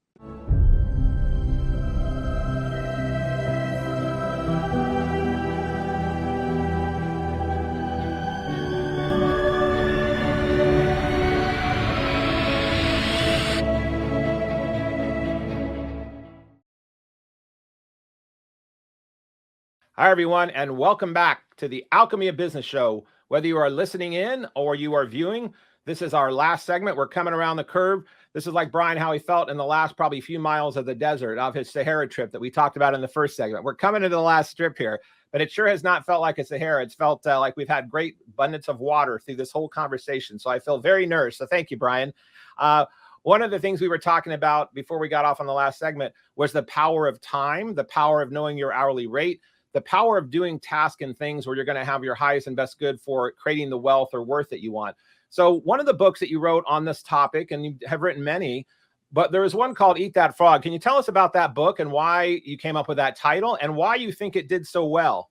Hi, everyone, and welcome back to the Alchemy of Business show. Whether you are listening in or you are viewing, this is our last segment. We're coming around the curve. This is like Brian, how he felt in the last probably few miles of the desert of his Sahara trip that we talked about in the first segment. We're coming into the last strip here, but it sure has not felt like a Sahara. It's felt like we've had great abundance of water through this whole conversation. So I feel very nourished. So thank you, Brian. One of the things we were talking about before we got off on the last segment was the power of time, the power of knowing your hourly rate, the power of doing tasks and things where you're going to have your highest and best good for creating the wealth or worth that you want. So one of the books that you wrote on this topic, and you have written many, but there was one called Eat That Frog. Can you tell us about that book and why you came up with that title and why you think it did so well?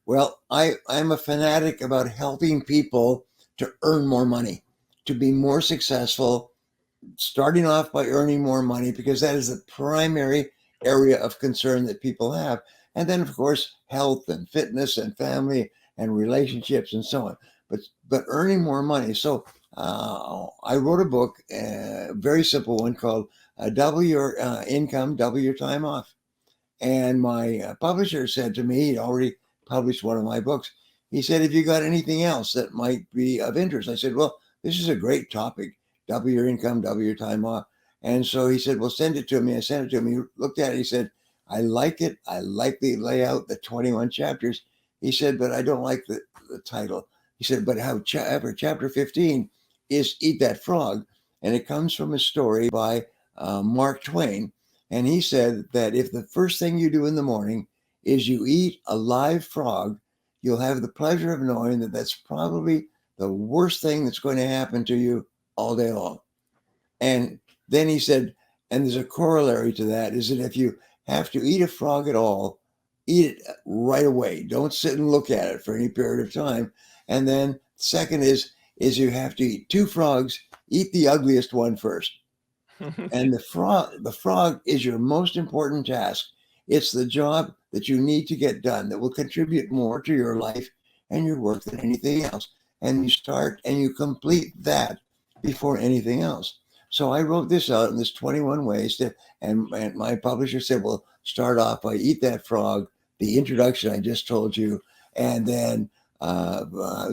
Well, I'm a fanatic about helping people to earn more money, to be more successful, starting off by earning more money, because that is the primary area of concern that people have. And then, of course, health and fitness and family and relationships and so on. But earning more money. So I wrote a book, a very simple one called Double Your Income, Double Your Time Off. And my publisher said to me, he'd already published one of my books. He said, have you got anything else that might be of interest? I said, well, this is a great topic. Double your income, double your time off. And so he said, well, send it to me. I sent it to him. He looked at it. He said, I like it. I like the layout, the 21 chapters. He said, but I don't like the title. He said, but however, chapter 15 is Eat That Frog. And it comes from a story by Mark Twain. And he said that if the first thing you do in the morning is you eat a live frog, you'll have the pleasure of knowing that that's probably the worst thing that's going to happen to you all day long. And then he said, and there's a corollary to that, is that if you have to eat a frog at all, eat it right away. Don't sit and look at it for any period of time. And then Second is you have to eat 2 frogs, eat the ugliest one first. And the frog is your most important task. It's the job that you need to get done that will contribute more to your life and your work than anything else. And you start and you complete that before anything else. So I wrote this out in this 21 ways and my publisher said, well, start off by eat that frog, the introduction I just told you, and then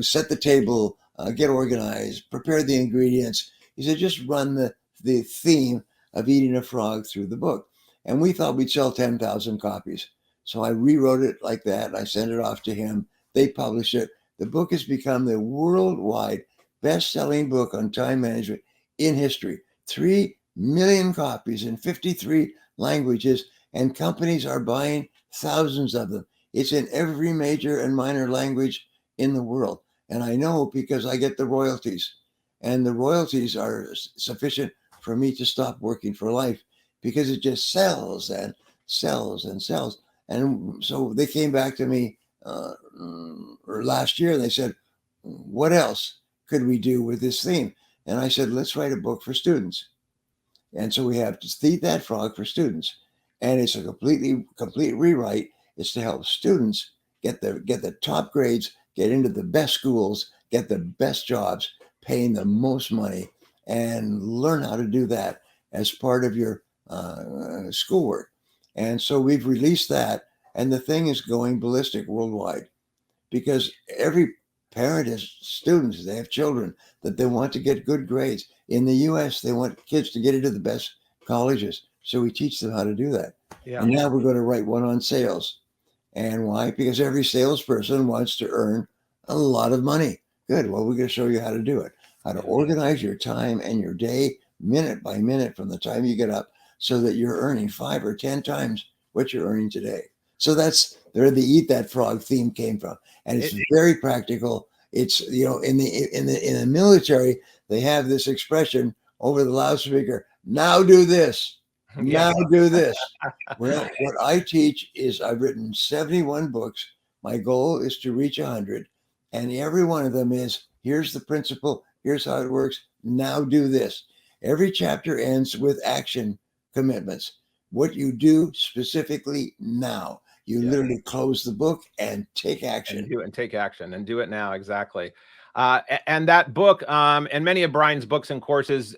set the table, get organized, prepare the ingredients. He said, just run the theme of eating a frog through the book. And we thought we'd sell 10,000 copies. So I rewrote it like that. I sent it off to him. They published it. The book has become the worldwide best-selling book on time management in history. 3 million copies in 53 languages, and companies are buying thousands of them. It's in every major and minor language in the world. And I know because I get the royalties. And the royalties are sufficient for me to stop working for life because it just sells and sells and sells. And so they came back to me last year and they said, what else could we do with this theme? And I said, let's write a book for students. And so we have to Eat That Frog for students. And it's a complete rewrite. It's to help students get the top grades, get into the best schools, get the best jobs, paying the most money, and learn how to do that as part of your schoolwork. And so we've released that, and the thing is going ballistic worldwide because every parent has students, they have children that they want to get good grades. In the US, they want kids to get into the best colleges. So we teach them how to do that. Yeah. And now we're going to write one on sales. And why? Because every salesperson wants to earn a lot of money. Good. Well, we're going to show you how to do it, how to organize your time and your day minute by minute from the time you get up so that you're earning 5 or 10 times what you're earning today. So that's where the Eat That Frog theme came from. And it's very practical. It's, you know, in the military, they have this expression over the loudspeaker, now do this. Now do this. Well, what I teach is I've written 71 books. My goal is to reach 100. And every one of them is, here's the principle. Here's how it works. Now do this. Every chapter ends with action commitments. What you do specifically now. You literally close the book and take action. And do it and take action and do it now. Exactly. And that book and many of Brian's books and courses,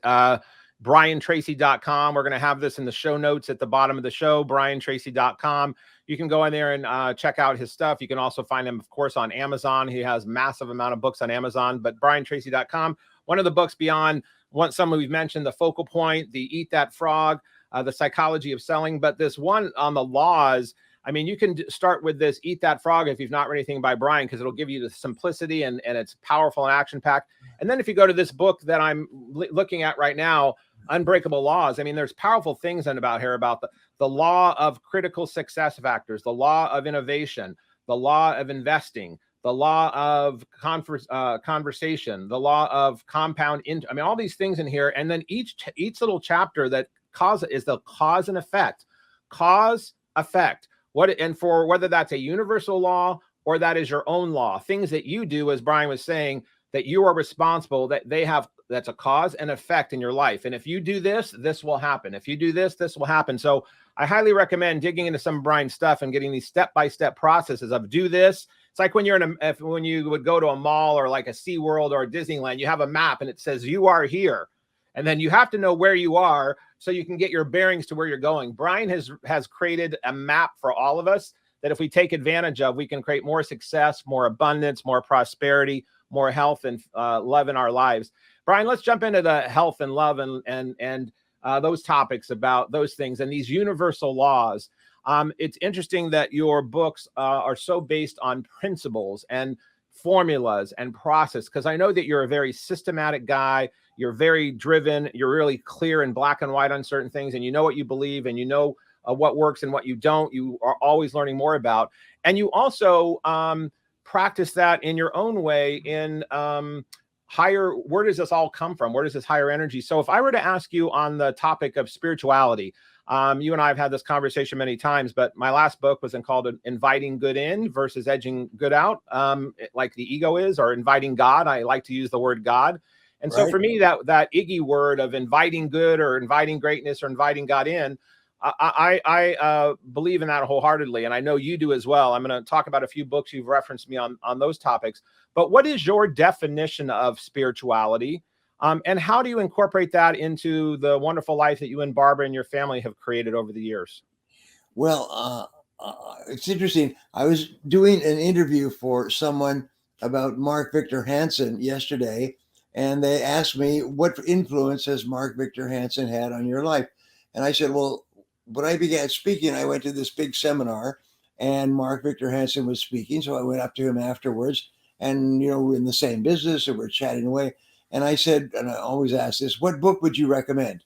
briantracy.com. We're going to have this in the show notes at the bottom of the show, briantracy.com. You can go in there and check out his stuff. You can also find him, of course, on Amazon. He has massive amount of books on Amazon, but briantracy.com. One of the books beyond someone we've mentioned, The Focal Point, the Eat That Frog, the Psychology of Selling, but this one on the laws. I mean, you can start with this Eat That Frog if you've not read anything by Brian, because it'll give you the simplicity and it's powerful and action-packed. And then if you go to this book that I'm looking at right now, Unbreakable Laws, I mean, there's powerful things about here about the law of critical success factors, the law of innovation, the law of investing, the law of conversation, the law of compound. I mean, all these things in here. And then each little chapter that is the cause and effect, and for whether that's a universal law or that is your own law, things that you do, as Brian was saying, that you are responsible, that's a cause and effect in your life. And if you do this, this will happen. If you do this, this will happen. So I highly recommend digging into some of Brian's stuff and getting these step-by-step processes of do this. It's like when when you would go to a mall or like a SeaWorld or a Disneyland, you have a map and it says you are here. And then you have to know where you are so you can get your bearings to where you're going. Brian has created a map for all of us that if we take advantage of, we can create more success, more abundance, more prosperity, more health and love in our lives. Brian, let's jump into the health and love and those topics about those things and these universal laws. It's interesting that your books are so based on principles and formulas and process, because I know that you're a very systematic guy. You're very driven. You're really clear and black and white on certain things, and you know what you believe, and you know what works and what you don't. You are always learning more about, and you also practice that in your own way in where does this all come from? Where does this higher energy? So if I were to ask you on the topic of spirituality, you and I have had this conversation many times, but my last book was called Inviting Good In versus Edging Good Out, like the ego is, or inviting God. I like to use the word God. And so for me, that Iggy word of inviting good or inviting greatness or inviting God in, I believe in that wholeheartedly. And I know you do as well. I'm going to talk about a few books you've referenced me on those topics. But what is your definition of spirituality? And how do you incorporate that into the wonderful life that you and Barbara and your family have created over the years? Well, it's interesting. I was doing an interview for someone about Mark Victor Hansen yesterday, and they asked me, what influence has Mark Victor Hansen had on your life? And I said, well, when I began speaking, I went to this big seminar, and Mark Victor Hansen was speaking. So I went up to him afterwards, and, we're in the same business, and we're chatting away. And I said, and I always ask this, what book would you recommend?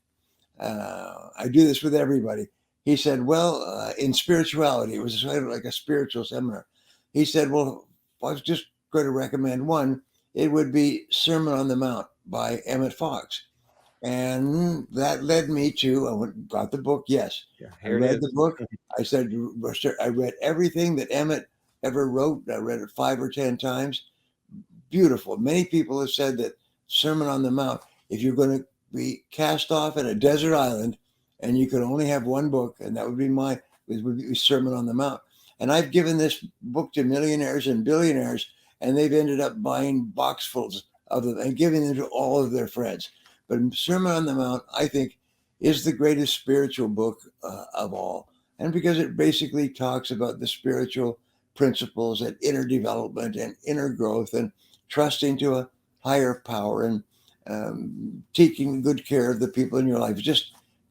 I do this with everybody. He said, well, in spirituality, it was sort of like a spiritual seminar. He said, well, if I was just going to recommend one, it would be Sermon on the Mount by Emmett Fox. And that led me to, got the book. Yes. I read the book. I said, I read everything that Emmett ever wrote. I read it 5 or 10 times. Beautiful. Many people have said that Sermon on the Mount, if you're going to be cast off at a desert island and you could only have one book, and that would be Sermon on the Mount. And I've given this book to millionaires and billionaires, and they've ended up buying boxfuls of them and giving them to all of their friends. But Sermon on the Mount, I think, is the greatest spiritual book of all. And because it basically talks about the spiritual principles and inner development and inner growth and trusting to a higher power and taking good care of the people in your life.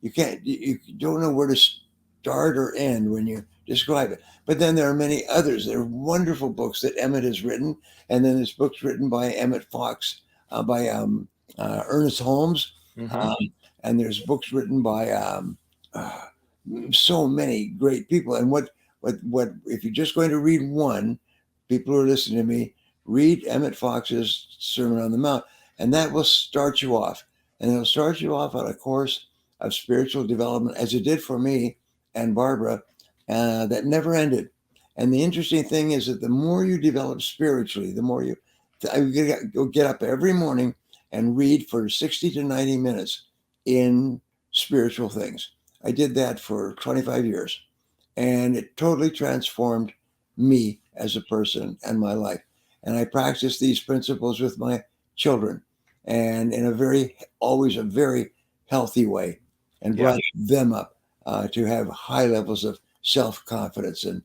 You don't know where to start or end when you describe it. But then there are many others. There are wonderful books that Emmett has written. And then there's books written by Emmett Fox, by Ernest Holmes. Mm-hmm. And there's books written by so many great people. And what if you're just going to read one, people who are listening to me, read Emmett Fox's Sermon on the Mount, and that will start you off. And it'll start you off on a course of spiritual development, as it did for me and Barbara, that never ended. And the interesting thing is that the more you develop spiritually, the more I get up every morning and read for 60 to 90 minutes in spiritual things. I did that for 25 years, and it totally transformed me as a person and my life. And I practice these principles with my children, and in always a very healthy way, and brought them up to have high levels of self-confidence and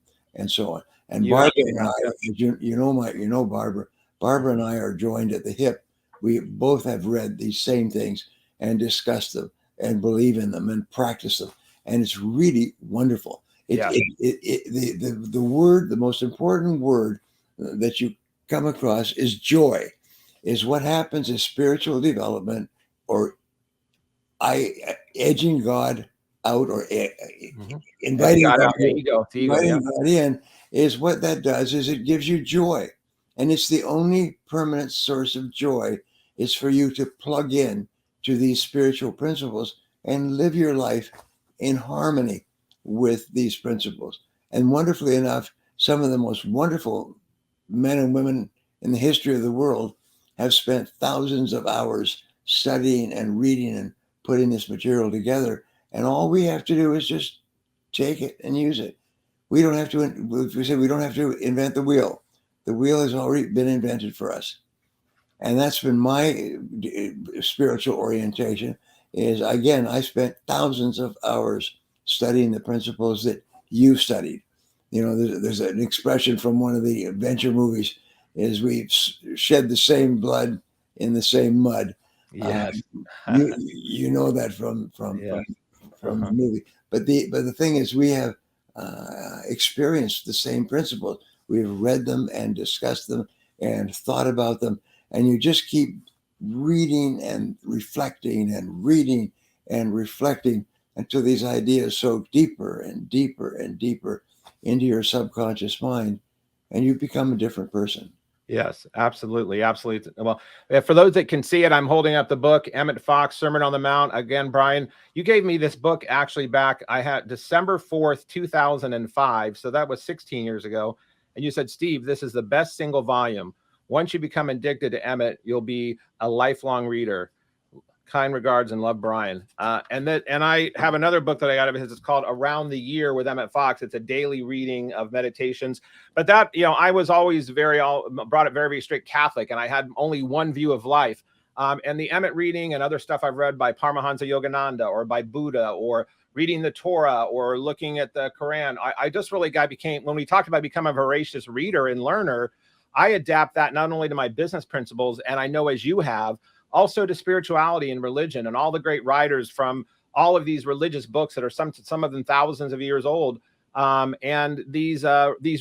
so on. And Barbara and I, Barbara and I are joined at the hip. We both have read these same things and discussed them and believe in them and practice them. And it's really wonderful. The most important word that you come across is joy, is what happens in spiritual development, or edging God out, or inviting God in, is what that does, is it gives you joy. And it's the only permanent source of joy is for you to plug in to these spiritual principles and live your life in harmony with these principles. And wonderfully enough, some of the most wonderful men and women in the history of the world have spent thousands of hours studying and reading and putting this material together. And all we have to do is just take it and use it. We don't have to invent the wheel. The wheel has already been invented for us. And that's been my spiritual orientation. Is, again, I spent thousands of hours studying the principles that you studied. There's an expression from one of the adventure movies, is we shed the same blood in the same mud. Yes. You know that from the movie. But the thing is, we have experienced the same principles. We've read them and discussed them and thought about them. And you just keep reading and reflecting and reading and reflecting until these ideas soak deeper and deeper and deeper into your subconscious mind, and you become a different person. Yes, absolutely. Absolutely. Well, for those that can see it, I'm holding up the book, Emmett Fox, Sermon on the Mount. Again, Brian, you gave me this book actually back, I had December 4th, 2005. So that was 16 years ago. And you said, Steve, this is the best single volume. Once you become addicted to Emmett, you'll be a lifelong reader. Kind regards and love, Brian. And I have another book that I got of his. It's called Around the Year with Emmett Fox. It's a daily reading of meditations. But that, I was always brought it very, very strict Catholic, and I had only one view of life. And the Emmett reading and other stuff I've read by Paramahansa Yogananda or by Buddha or reading the Torah or looking at the Quran, I just really when we talked about becoming a voracious reader and learner, I adapt that not only to my business principles, and I know as you have, also to spirituality and religion and all the great writers from all of these religious books that are some of them thousands of years old. And these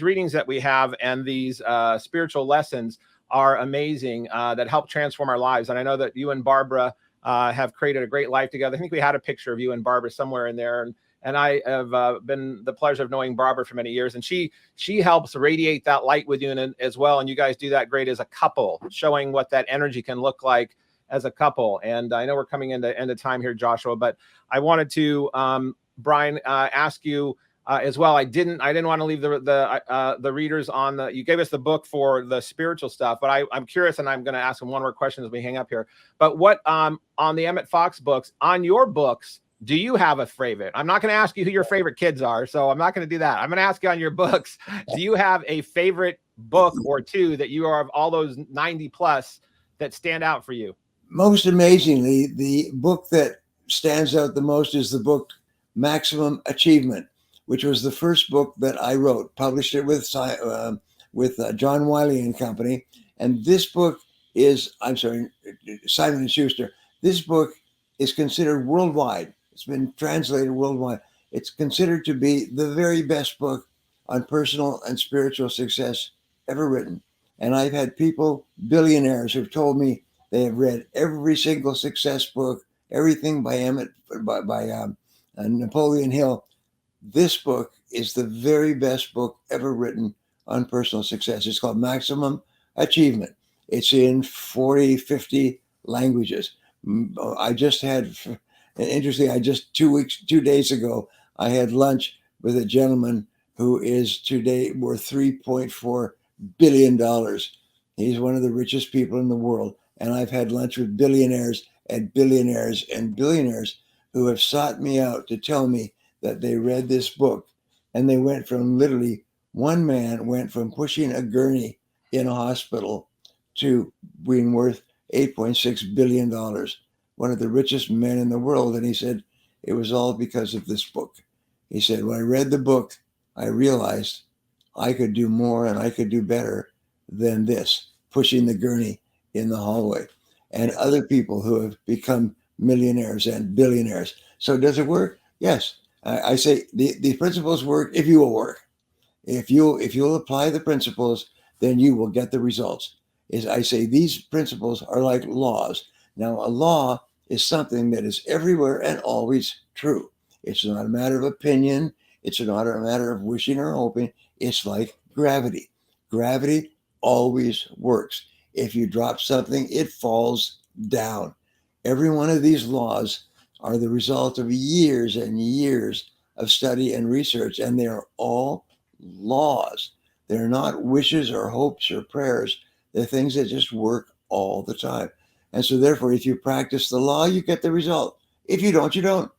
readings that we have and these spiritual lessons are amazing that help transform our lives. And I know that you and Barbara have created a great life together. I think we had a picture of you and Barbara somewhere in there. And I have been the pleasure of knowing Barbara for many years. And she helps radiate that light with you as well. And you guys do that great as a couple, showing what that energy can look like as a couple. And I know we're coming into end of time here, Joshua, but I wanted to, Brian, ask you as well. I didn't want to leave the readers on you gave us the book for the spiritual stuff, but I'm curious, and I'm going to ask him one more question as we hang up here. But what, on the Emmett Fox books, on your books, do you have a favorite? I'm not going to ask you who your favorite kids are, so I'm not going to do that. I'm going to ask you on your books, do you have a favorite book or two that you are of all those 90 plus that stand out for you? Most amazingly, the book that stands out the most is the book Maximum Achievement, which was the first book that I wrote, published it with John Wiley and Company. And this book is, Simon & Schuster. This book is considered worldwide. It's been translated worldwide. It's considered to be the very best book on personal and spiritual success ever written. And I've had people, billionaires, who've told me they have read every single success book, everything by Napoleon Hill. This book is the very best book ever written on personal success. It's called Maximum Achievement. It's in 40, 50 languages. I just 2 days ago, I had lunch with a gentleman who is today worth $3.4 billion. He's one of the richest people in the world. And I've had lunch with billionaires and billionaires and billionaires who have sought me out to tell me that they read this book. And they went from one man went from pushing a gurney in a hospital to being worth $8.6 billion, one of the richest men in the world. And he said, it was all because of this book. He said, when I read the book, I realized I could do more and I could do better than this, pushing the gurney in the hallway. And other people who have become millionaires and billionaires. So does it work? Yes. I say the principles work if you will work. If you'll apply the principles, then you will get the results. I say these principles are like laws. Now, a law is something that is everywhere and always true. It's not a matter of opinion. It's not a matter of wishing or hoping. It's like gravity. Gravity always works. If you drop something, it falls down. Every one of these laws are the result of years and years of study and research, and they are all laws. They're not wishes or hopes or prayers. They're things that just work all the time. And so therefore, if you practice the law, you get the result. If you don't, you don't.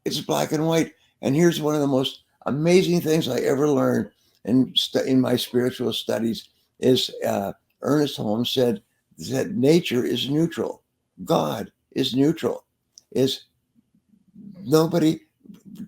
It's black and white. And here's one of the most amazing things I ever learned in my spiritual studies is Ernest Holmes said that nature is neutral. God is neutral. Nobody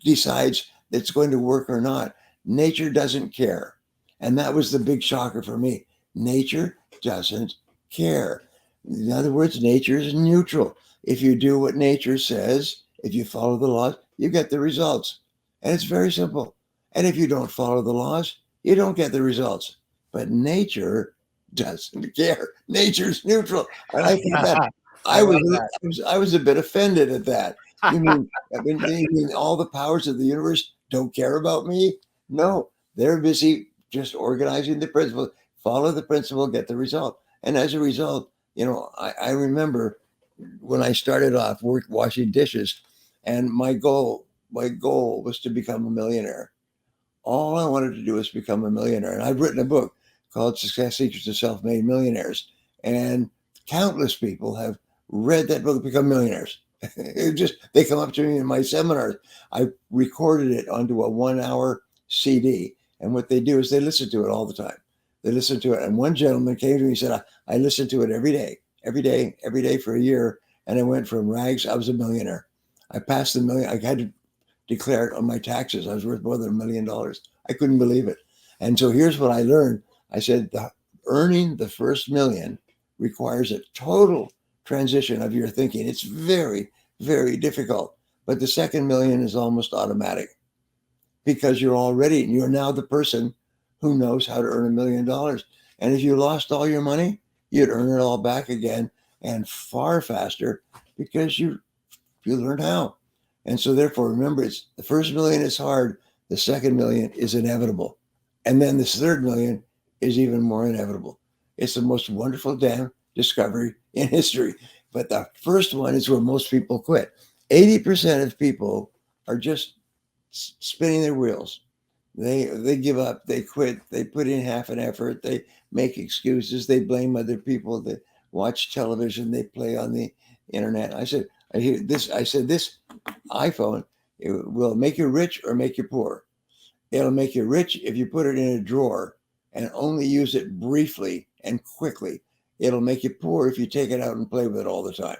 decides that it's going to work or not. Nature doesn't care. And that was the big shocker for me. Nature doesn't care. In other words, nature is neutral. If you do what nature says, if you follow the laws, you get the results. And it's very simple. And if you don't follow the laws, you don't get the results. But nature doesn't care. Nature's neutral. And I think that I was a bit offended at that. You mean all the powers of the universe don't care about me? No, they're busy just organizing the principles. follow the principle, get the result. And as a result, I remember when I started off washing dishes, and my goal was to become a millionaire. All I wanted to do was become a millionaire. And I've written a book called Success Secrets of Self-Made Millionaires. And countless people have read that book, become millionaires. They come up to me in my seminars. I recorded it onto a 1-hour CD. And what they do is they listen to it all the time. They listen to it. And one gentleman came to me and said, I listened to it every day for a year. And I went from rags. I was a millionaire. I passed the million. I had to declare it on my taxes. I was worth more than $1 million. I couldn't believe it. And so here's what I learned. I said, earning the first million requires a total transition of your thinking. It's very, very difficult. But the second million is almost automatic because you're now the person who knows how to earn $1 million. And if you lost all your money, you'd earn it all back again and far faster because you learned how. And so therefore, remember, the first million is hard. The second million is inevitable. And then this third million is even more inevitable. It's the most wonderful damn discovery in history. But the first one is where most people quit. 80% of people are just spinning their wheels. They give up, they quit, they put in half an effort, they make excuses, they blame other people, they watch television, they play on the internet. I said, this iPhone, it will make you rich or make you poor. It'll make you rich if you put it in a drawer and only use it briefly and quickly. It'll make you poor if you take it out and play with it all the time.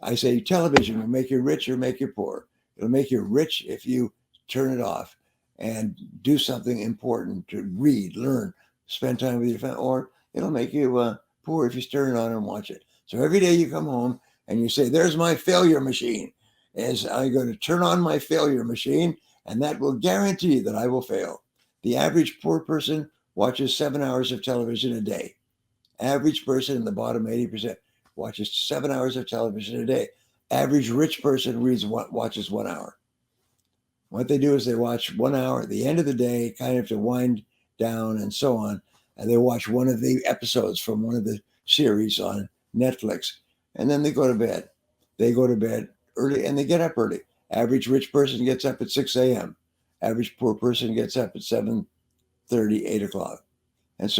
I say television will make you rich or make you poor. It'll make you rich if you turn it off and do something important to read, learn, spend time with your family, or it'll make you poor if you turn it on and watch it. So every day you come home and you say, there's my failure machine. As I'm going to turn on my failure machine, and that will guarantee that I will fail. The average poor person watches 7 hours of television a day. Average person in the bottom 80% watches 7 hours of television a day. Average rich person watches 1 hour. What they do is they watch 1 hour at the end of the day, kind of to wind down and so on. And they watch one of the episodes from one of the series on Netflix. And then they go to bed. They go to bed early and they get up early. Average rich person gets up at 6 a.m. Average poor person gets up at 7:30, 8 o'clock. And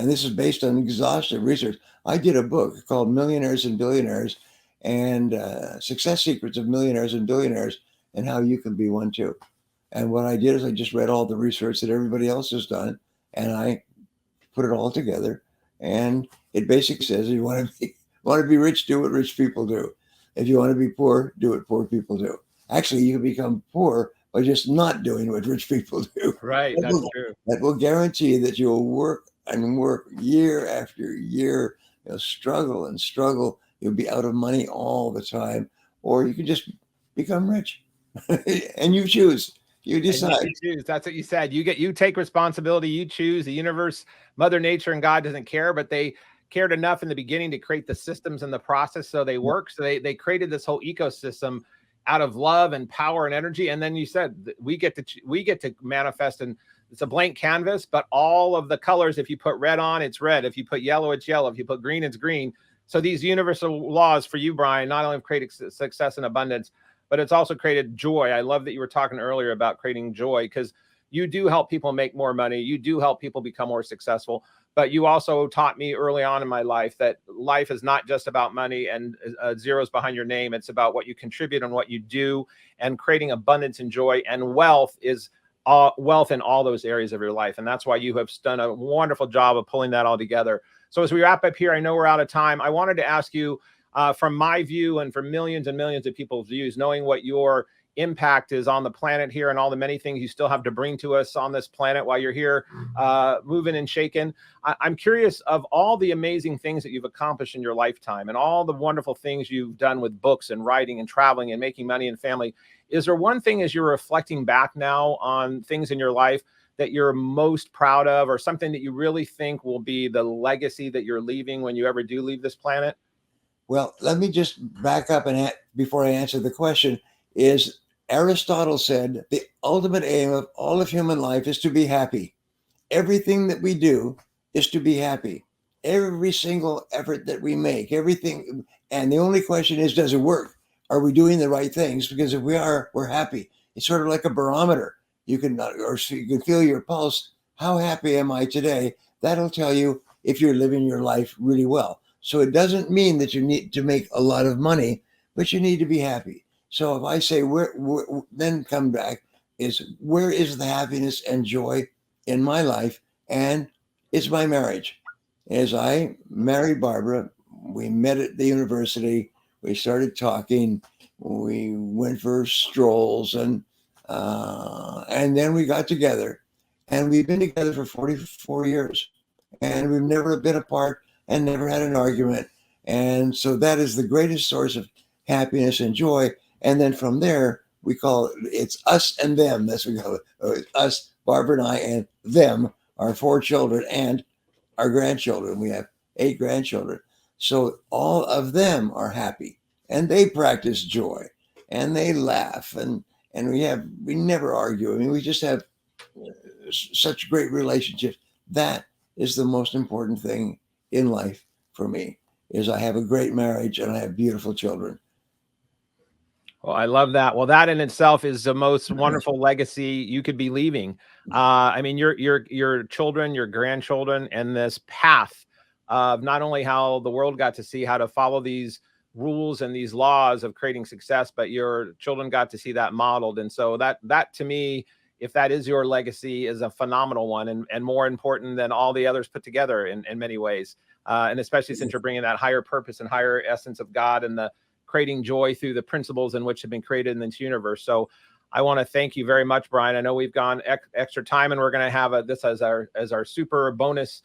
this is based on exhaustive research. I did a book called Millionaires and Billionaires and Success Secrets of Millionaires and Billionaires and how you can be one too. And what I did is I just read all the research that everybody else has done and I put it all together. And it basically says, if you want to be rich, do what rich people do. If you want to be poor, do what poor people do. Actually, you can become poor by just not doing what rich people do. Right, that's true. That will guarantee that you'll work and work year after year. You'll struggle and struggle. You'll be out of money all the time. Or you can just become rich. And you choose. You decide. You choose. That's what you said. You take responsibility. You choose. The universe, Mother Nature, and God doesn't care, but they cared enough in the beginning to create the systems and the process so they work. So they created this whole ecosystem out of love and power and energy. And then you said we get to manifest, and it's a blank canvas, but all of the colors, if you put red on, it's red. If you put yellow, it's yellow. If you put green, it's green. So these universal laws for you, Brian, not only have created success and abundance, but it's also created joy. I love that you were talking earlier about creating joy, because you do help people make more money. You do help people become more successful. But you also taught me early on in my life that life is not just about money and zeros behind your name. It's about what you contribute and what you do, and creating abundance and joy. And wealth is wealth in all those areas of your life. And that's why you have done a wonderful job of pulling that all together. So as we wrap up here, I know we're out of time. I wanted to ask you, from my view and from millions and millions of people's views, knowing what your impact is on the planet here and all the many things you still have to bring to us on this planet while you're here moving and shaking. I'm curious, of all the amazing things that you've accomplished in your lifetime and all the wonderful things you've done with books and writing and traveling and making money and family, is there one thing as you're reflecting back now on things in your life that you're most proud of, or something that you really think will be the legacy that you're leaving when you ever do leave this planet? Well, let me just back up and before I answer the question, is Aristotle said the ultimate aim of all of human life is to be happy. Everything that we do is to be happy. Every single effort that we make, everything. And the only question is, does it work? Are we doing the right things? Because if we are, we're happy. It's sort of like a barometer. You can feel your pulse. How happy am I today? That'll tell you if you're living your life really well. So it doesn't mean that you need to make a lot of money, but you need to be happy. So if I say, then come back is, where is the happiness and joy in my life? And it's my marriage. As I married Barbara, we met at the university. We started talking. We went for strolls, and then we got together. And we've been together for 44 years. And we've never been apart and never had an argument. And so that is the greatest source of happiness and joy. And then from there, we call it's us and them. That's what we call it. Us, Barbara and I, and them, our 4 children and our grandchildren. We have 8 grandchildren. So all of them are happy, and they practice joy, and they laugh, and we never argue. I mean, we just have such great relationships. That is the most important thing in life for me, is I have a great marriage and I have beautiful children. Well, I love that. Well, that in itself is the most wonderful legacy you could be leaving. I mean, your children, your grandchildren, and this path of not only how the world got to see how to follow these rules and these laws of creating success, but your children got to see that modeled. And so that to me, if that is your legacy, is a phenomenal one, and more important than all the others put together in many ways. And especially since you're bringing that higher purpose and higher essence of God and the creating joy through the principles in which have been created in this universe. So I want to thank you very much, Brian. I know we've gone extra time, and we're going to have this as our super bonus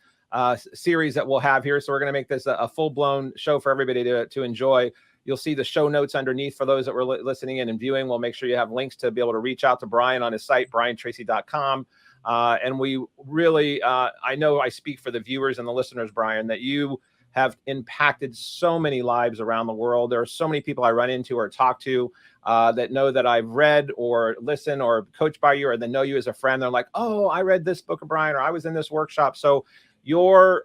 series that we'll have here. So we're going to make this a full-blown show for everybody to enjoy. You'll see the show notes underneath for those that were listening in and viewing. We'll make sure you have links to be able to reach out to Brian on his site, briantracy.com. And we really, I know I speak for the viewers and the listeners, Brian, that you have impacted so many lives around the world. There are so many people I run into or talk to that know that I've read or listened or coached by you, or that know you as a friend. They're like, oh, I read this book of Brian, or I was in this workshop. So your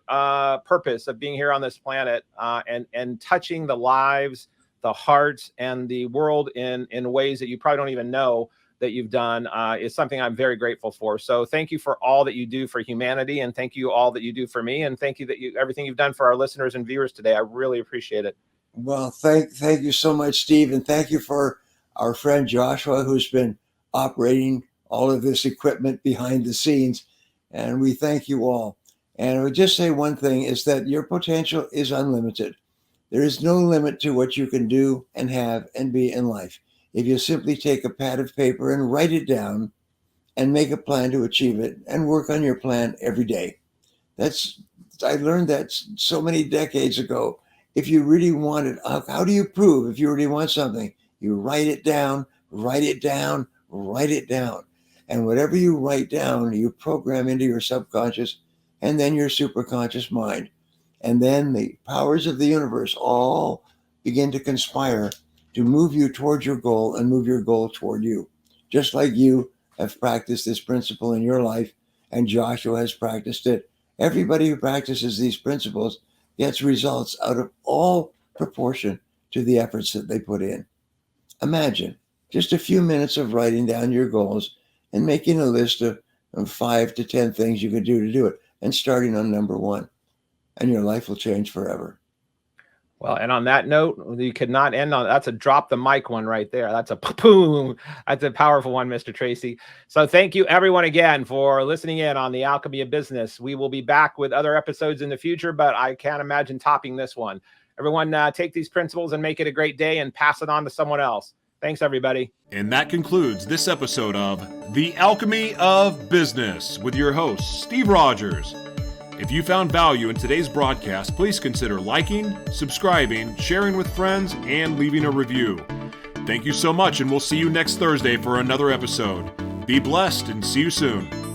purpose of being here on this planet and touching the lives, the hearts, and the world in ways that you probably don't even know that you've done is something I'm very grateful for. So thank you for all that you do for humanity, and thank you all that you do for me, and thank you everything you've done for our listeners and viewers today. I really appreciate it. Well, thank you so much, Steve, and thank you for our friend Joshua, who's been operating all of this equipment behind the scenes, and we thank you all. And I would just say one thing, is that your potential is unlimited. There is no limit to what you can do and have and be in life. If you simply take a pad of paper and write it down and make a plan to achieve it and work on your plan every day. I learned that so many decades ago. If you really want it, how do you prove if you really want something? You write it down, write it down, write it down. And whatever you write down, you program into your subconscious and then your superconscious mind. And then the powers of the universe all begin to conspire to move you towards your goal and move your goal toward you. Just like you have practiced this principle in your life, and Joshua has practiced it. Everybody who practices these principles gets results out of all proportion to the efforts that they put in. Imagine just a few minutes of writing down your goals and making a list of 5 to 10 things you can do to do it, and starting on number 1, and your life will change forever. Well, and on that note, you could not end on, that's a drop the mic one right there. That's a boom. That's a powerful one, Mr. Tracy. So thank you everyone again for listening in on the Alchemy of Business. We will be back with other episodes in the future, but I can't imagine topping this one. Everyone take these principles and make it a great day and pass it on to someone else. Thanks, everybody. And that concludes this episode of The Alchemy of Business with your host, Steve Rodgers. If you found value in today's broadcast, please consider liking, subscribing, sharing with friends, and leaving a review. Thank you so much, and we'll see you next Thursday for another episode. Be blessed and see you soon.